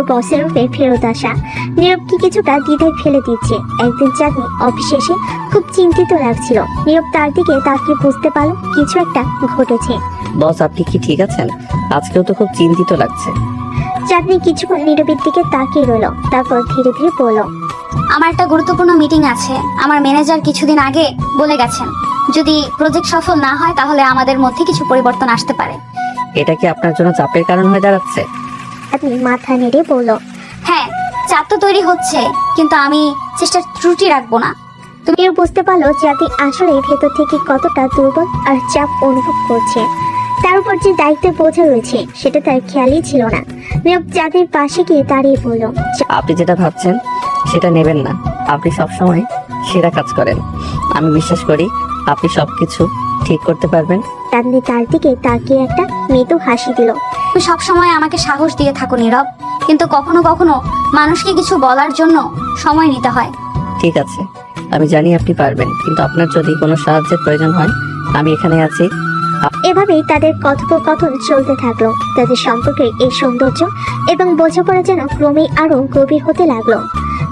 বসের রূপে ফেরত আসা নীরবকে কিছুটা দ্বিধায় ফেলে দিচ্ছে। একদিন চাঁদনি অফিসে এসে খুব চিন্তিত লাগছিল। নীরব তার দিকে তাকিয়ে বুঝতে পারল কিছু একটা ঘটেছে। বস, আপনি কি ঠিক আছেন? আজকেও তো খুব চিন্তিত লাগছে। চাঁদনি কিছুক্ষণ নীরবের দিকে তাকিয়ে রইল, তারপর ধীরে ধীরে বলল, আমার একটা গুরুত্বপূর্ণ মিটিং আছে। আমার ম্যানেজার কিছুদিন আগে বলে গেছেন, যদি প্রজেক্ট সফল না হয় তাহলে আমাদের মধ্যে কিছু পরিবর্তন আসতে পারে। এটা কি আপনার জন্য চাপের কারণ হয়ে দাঁড়াচ্ছে? চাঁদনি মাথা নেড়ে বলল, হ্যাঁ, চাপ তো তৈরি হচ্ছে, কিন্তু আমি চেষ্টার ত্রুটি রাখবো না। তুমিও বুঝতে পারলো চাঁদনি আসলে ভেতর থেকে কতটা দুর্বল আর চাপ অনুভব করছে। তার উপর যে দায়িত্বের বোঝা রয়েছে সেটা তার খেয়ালই ছিল না। নীরব চাঁদনির পাশে গিয়ে দাঁড়িয়ে বলল, আপনি যেটা ভাবছেন সেটা নেবেন না। আপনি সবসময় সেরা কাজ করেন। আমি বিশ্বাস করি আপনি সবকিছু ঠিক করতে পারবেন। চাঁদনি তার দিকে তাকিয়ে একটা মৃদু হাসি দিল। তুমি সবসময় আমাকে সাহস দিয়ে থাকো নীরব, কিন্তু কখনো কখনো মানুষকে কিছু বলার জন্য সময় নিতে হয়। ঠিক আছে, আমি জানি আপনি পারবেন, কিন্তু আপনার যদি কোনো সাহায্যের প্রয়োজন হয় আমি এখানে আছি। এভাবেই তাদের কথোপকথন চলতে থাকলো। তাদের সম্পর্কের এই সৌন্দর্য এবং বোঝাপড়া যেন ক্রমেই আরো গভীর হতে লাগলো।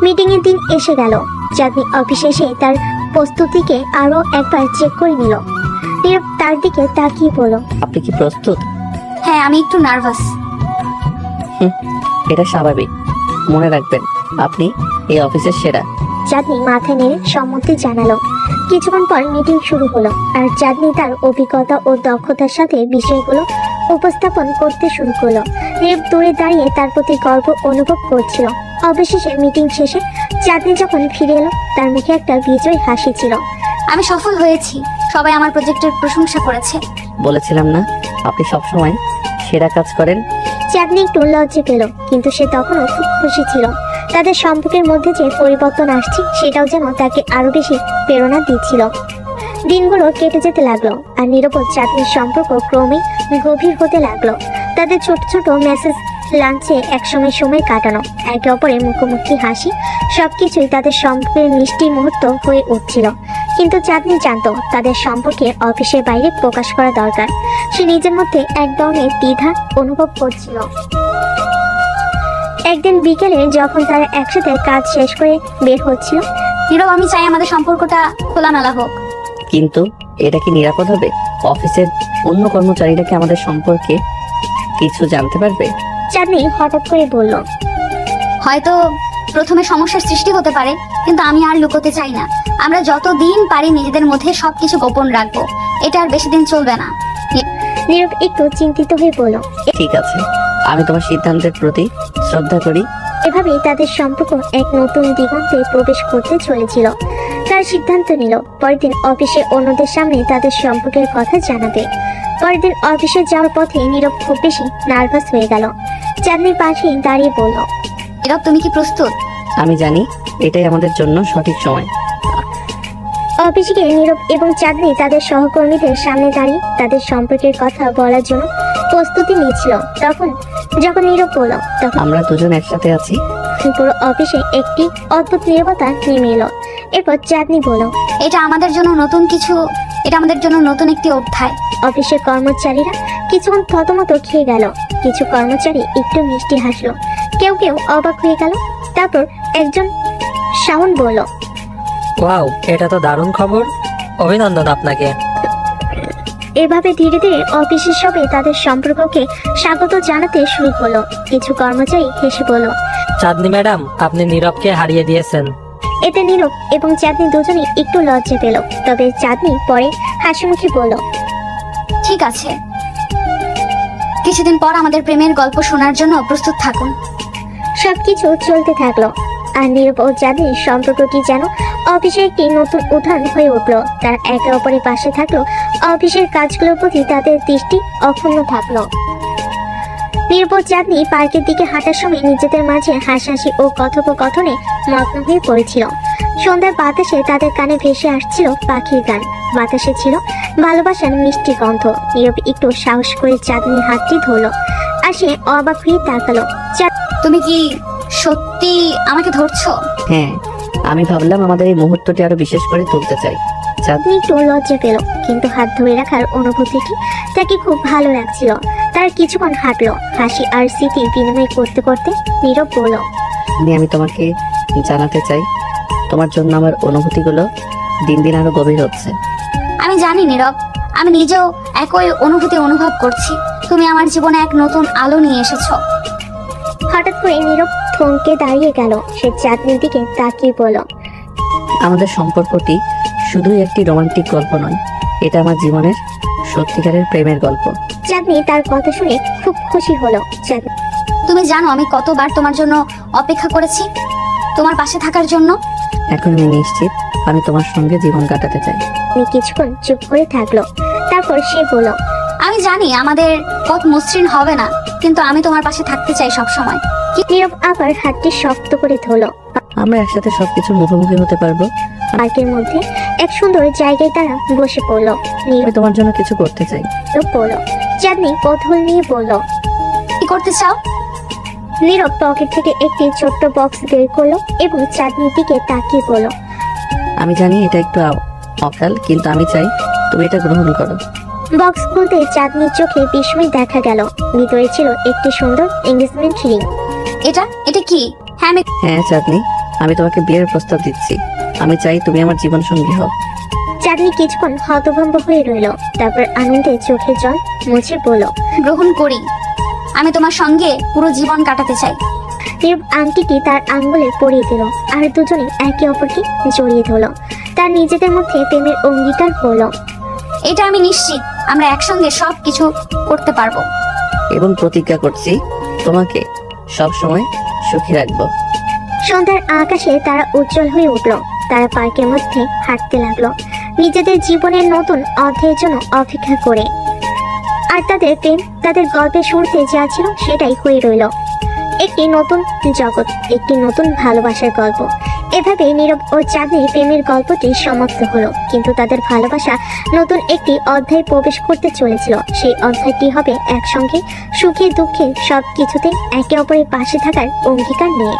মিটিং এর দিন এসে গেল। চাঁদনি অফিসে এসে তার প্রস্তুতিকে আরো একবার চেক করে নিল। নীরব তার দিকে তাকিয়ে বলল, আপনি কি প্রস্তুত? হ্যাঁ, আমি একটু নার্ভাস। এটা স্বাভাবিক। মনে রাখবেন আপনি এই অফিসের সেরা। চাঁদনি মাথা নেড়ে সম্মতি জানালো। কিছুক্ষণ পর মিটিং শুরু হলো, আর চাঁদনি তার অভিজ্ঞতা ও দক্ষতার সাথে বিষয়গুলো উপস্থাপন করতে শুরু করলো। নীরব দূরে দাঁড়িয়ে তার প্রতি গর্ব অনুভব করছিল। অবশেষে মিটিং শেষে চাঁদনি যখন ফিরে এলো তার মুখে একটা বিজয় হাসি ছিল। আমি সফল হয়েছি, সবাই আমার প্রজেক্টের প্রশংসা করেছে। বলেছিলাম না আপনি সবসময় সেরা কাজ করেন। চাঁদনি একটু লজ্জা পেল, কিন্তু সে তখনও খুব খুশি ছিল। তাদের সম্পর্কের মধ্যে যে পরিবর্তন আসছে সেটাও যেন তাকে আরো বেশি প্রেরণা দিচ্ছিল। দিনগুলো কেটে যেতে লাগলো, আর নীরব ও চাঁদনির সম্পর্ক ক্রমেই গভীর হতে লাগলো। তাদের ছোট ছোট মেসেজ, লাঞ্চে একসময় সময় কাটানো, একে অপরের মুখোমুখি হাসি, সবকিছুই তাদের সম্পর্কের মিষ্টি মুহূর্ত হয়ে উঠছিল। কিন্তু চাঁদনি জানতো তাদের সম্পর্কে অফিসের বাইরে প্রকাশ করা দরকার। সে নিজের মধ্যে এক ধরনের দ্বিধা অনুভব করছিল। একদিন বিকেলে যখন তারা একসাথে কাজ শেষ করে বের হচ্ছিল, নীরব, আমি চাই আমাদের সম্পর্কটা খোলামেলা হোক। কিন্তু এটা কি নিরাপদ হবে? অফিসের অন্য কর্মচারীরা কি আমাদের সম্পর্কে কিছু জানতে পারবে? চাঁদনি হঠাৎ করে বলল, হয়তো প্রথমে সমস্যার সৃষ্টি হতে পারে, কিন্তু আমি আর লুকোতে চাই না। আমরা যতদিন পারি নিজেদের মধ্যে সবকিছু গোপন রাখবো। এটা আর বেশি দিন চলবে না। নীরব একটু চিন্তিত হয়ে বলল, ঠিক আছে, আমি তোমার সিদ্ধান্তের প্রতি শ্রদ্ধা করি। এভাবেই তাদের সম্পর্ক এক নতুন দিগন্তে প্রবেশ করতে চলেছিল। তার সিদ্ধান্ত নিল পরের দিন অফিসে অন্যদের সামনে তাদের সম্পর্কের কথা জানাবে। পরের দিন অফিসে যাওয়ার পথে নীরব খুব বেশি নার্ভাস হয়ে গেল। চাঁদনির পাশে দাঁড়িয়ে বলল, নীরব, তুমি কি প্রস্তুত? আমি জানি এটাই আমাদের জন্য সঠিক সময়। অফিসে গিয়ে নীরব এবং চাঁদনি তাদের সহকর্মীদের সামনে দাঁড়িয়ে তাদের সম্পর্কের কথা বলার জন্য প্রস্তুতি নিচ্ছিল। যখন নীরব বলল, তখন আমরা দুজন একসাথে আছি। পুরো অফিসে একটি অদ্ভুত নীরবতা নেমে এলো। এরপর চাঁদনি বলল, এটা আমাদের জন্য নতুন কিছু এটা আমাদের জন্য নতুন একটি অধ্যায়। অফিসের কর্মচারীরা কিছুক্ষণ থতমত খেয়ে গেল। কিছু কর্মচারী একটু মিষ্টি হাসলো, কেউ কেউ অবাক হয়ে গেল। তারপর একজন শাওন বলল, ওয়াও, এটা তো দারুণ খবর, অভিনন্দন আপনাকে। এভাবে ধীরে ধীরে অফিসের সবাই তাদের সম্পর্ককে স্বাগত জানাতে শুরু করলো। কিছু কর্মচারী হেসে বলল। চাঁদনি ম্যাডাম, আপনি নীরবকে হারিয়ে দিয়েছেন। এতে নীরব এবং চাঁদনি দুজনেই একটু লজ্জা পেল। তবে চাঁদনি পরে হাসিমুখে বলল, ঠিক আছে, কিছুদিন পর আমাদের প্রেমের গল্প শোনার জন্য প্রস্তুত থাকুন। সবকিছু চলতে থাকলো। আর নীরব ও চাঁদনির সম্পর্কটি যেন অফিসে একটি নতুন উদাহরণ হয়ে উঠলো। তারা একে অপরের পাশে থাকলো। অফিসের কাজগুলোর প্রতি তাদের দৃষ্টি অক্ষুণ্ণ থাকলো। নীরব ও চাঁদনি পার্কের দিকে হাঁটার সময় নিজেদের মাঝে হাসাহাসি ও কথোপকথনে মগ্ন হয়ে পড়েছিল। সন্ধ্যার বাতাসে তাদের কানে ভেসে আসছিল পাখির গান। বাতাসে ছিল ভালোবাসার মিষ্টি গন্ধ। নীরব একটু সাহস করে চাঁদনির হাতটি ধরলো, আর সে অবাক হয়ে তাকালো। তুমি কি সত্যি আমাকে ধরছো? হ্যাঁ, আমি ভাবলাম আমাদের এই মুহূর্তটি আরো বিশেষ করে তুলতে চাই। চাঁদনি একটু লজ্জা পেল, কিন্তু হাত ধরে রাখার অনুভূতিটি তাকে খুব ভালো লাগছিল। তার কিছুক্ষণ হাঁটলো, হাসি আর স্মৃতি বিনিময় করতে করতে নীরব বলল, আমি তোমাকে জানাতে চাই, তোমার জন্য আমার অনুভূতিগুলো দিন দিন আরো গভীর হচ্ছে। আমি জানি নীরব, আমি নিজেও একই অনুভূতি অনুভব করছি। তুমি আমার জীবনে এক নতুন আলো নিয়ে এসেছো। হঠাৎ করে নীরব থমকে দাঁড়িয়ে গেল। সে চাঁদনির দিকে তাকিয়ে বলল, আমাদের সম্পর্কটি শুধুই একটি রোমান্টিক গল্প নয়, এটা আমার জীবনের সত্যিকারের প্রেমের গল্প। চাঁদনি তার কথা শুনে খুব খুশি হলো। চাঁদনি তুমি জানো আমি কতবার তোমার জন্য অপেক্ষা করেছি, তোমার পাশে থাকার জন্য। এখন আমি নিশ্চিত আমি তোমার সঙ্গে জীবন কাটাতে চাই। কিছুক্ষণ চুপ করে থাকলো। তারপর সে বলল, আমি জানি আমাদের পথ মসৃণ হবে না, কিন্তু আমি তোমার পাশে থাকতে চাই সব সময়। নীরব আবার হাতটি শক্ত করে ধরলো। আমরা একসাথে সবকিছুর মুখোমুখি হতে পারবো। পার্কের মধ্যে এক সুন্দর জায়গায় তারা বসে পড়লো। নীরব আমি তোমার জন্য কিছু করতে চাই। বলল। চাঁদনি কৌতূহল নিয়ে বলল, কি করতে চাও? নীরব পকেট থেকে একটি ছোট্ট বক্স বের করলো এবং চাঁদনির দিকে তাকিয়ে বলল, আমি জানি এটা একটু অকাল, কিন্তু আমি চাই তুমি এটা গ্রহণ করো। বক্স খুলতে চাঁদনির চোখে বিস্ময় দেখা গেল। ভিতরে ছিল একটি সুন্দর এঙ্গেজমেন্ট রিং। এটা কি? হ্যাঁ আমি হ্যাঁ চাঁদনি, আমি তোমাকে বিয়ের প্রস্তাব দিচ্ছি। আমি চাই তুমি আমার জীবন সঙ্গী হও। চাঁদনি কিছুক্ষণ হতভম্ব হয়ে রইল। তারপর আনন্দে চোখে জল মুছে বলল, গ্রহণ করি। আমি তোমার সঙ্গে পুরো জীবন কাটাতে চাই। নীরব আংটিটি তার আঙ্গুলে পরিয়ে দিল, আর দুজনে একে অপরকে জড়িয়ে ধরলো। তার নিজেদের মধ্যে প্রেমের অঙ্গীকার হলো। এটা আমি নিশ্চিত আমরা একসঙ্গে সব কিছু করতে পারবো। এবং প্রতিজ্ঞা করছি তোমাকে সব সময় সুখী রাখবো। সন্ধ্যার আকাশে তারা উজ্জ্বল হয়ে উঠল। তারা পার্কের মধ্যে হাঁটতে লাগলো, নিজেদের জীবনের নতুন অধ্যায়ের জন্য অপেক্ষা করে। আর তাদের প্রেম তাদের গল্পের শুরুতে যা ছিল সেটাই হয়ে রইল, একটি নতুন জগৎ, একটি নতুন ভালোবাসার গল্প। এভাবে নীরব ও চাঁদনির প্রেমের গল্পটি সমাপ্ত হলো। কিন্তু তাদের ভালোবাসা নতুন একটি অধ্যায়ে প্রবেশ করতে চলেছিল। সেই অধ্যায়টি হবে একসঙ্গে সুখে দুঃখে সব কিছুতে একে অপরের পাশে থাকার অঙ্গীকার নিয়ে।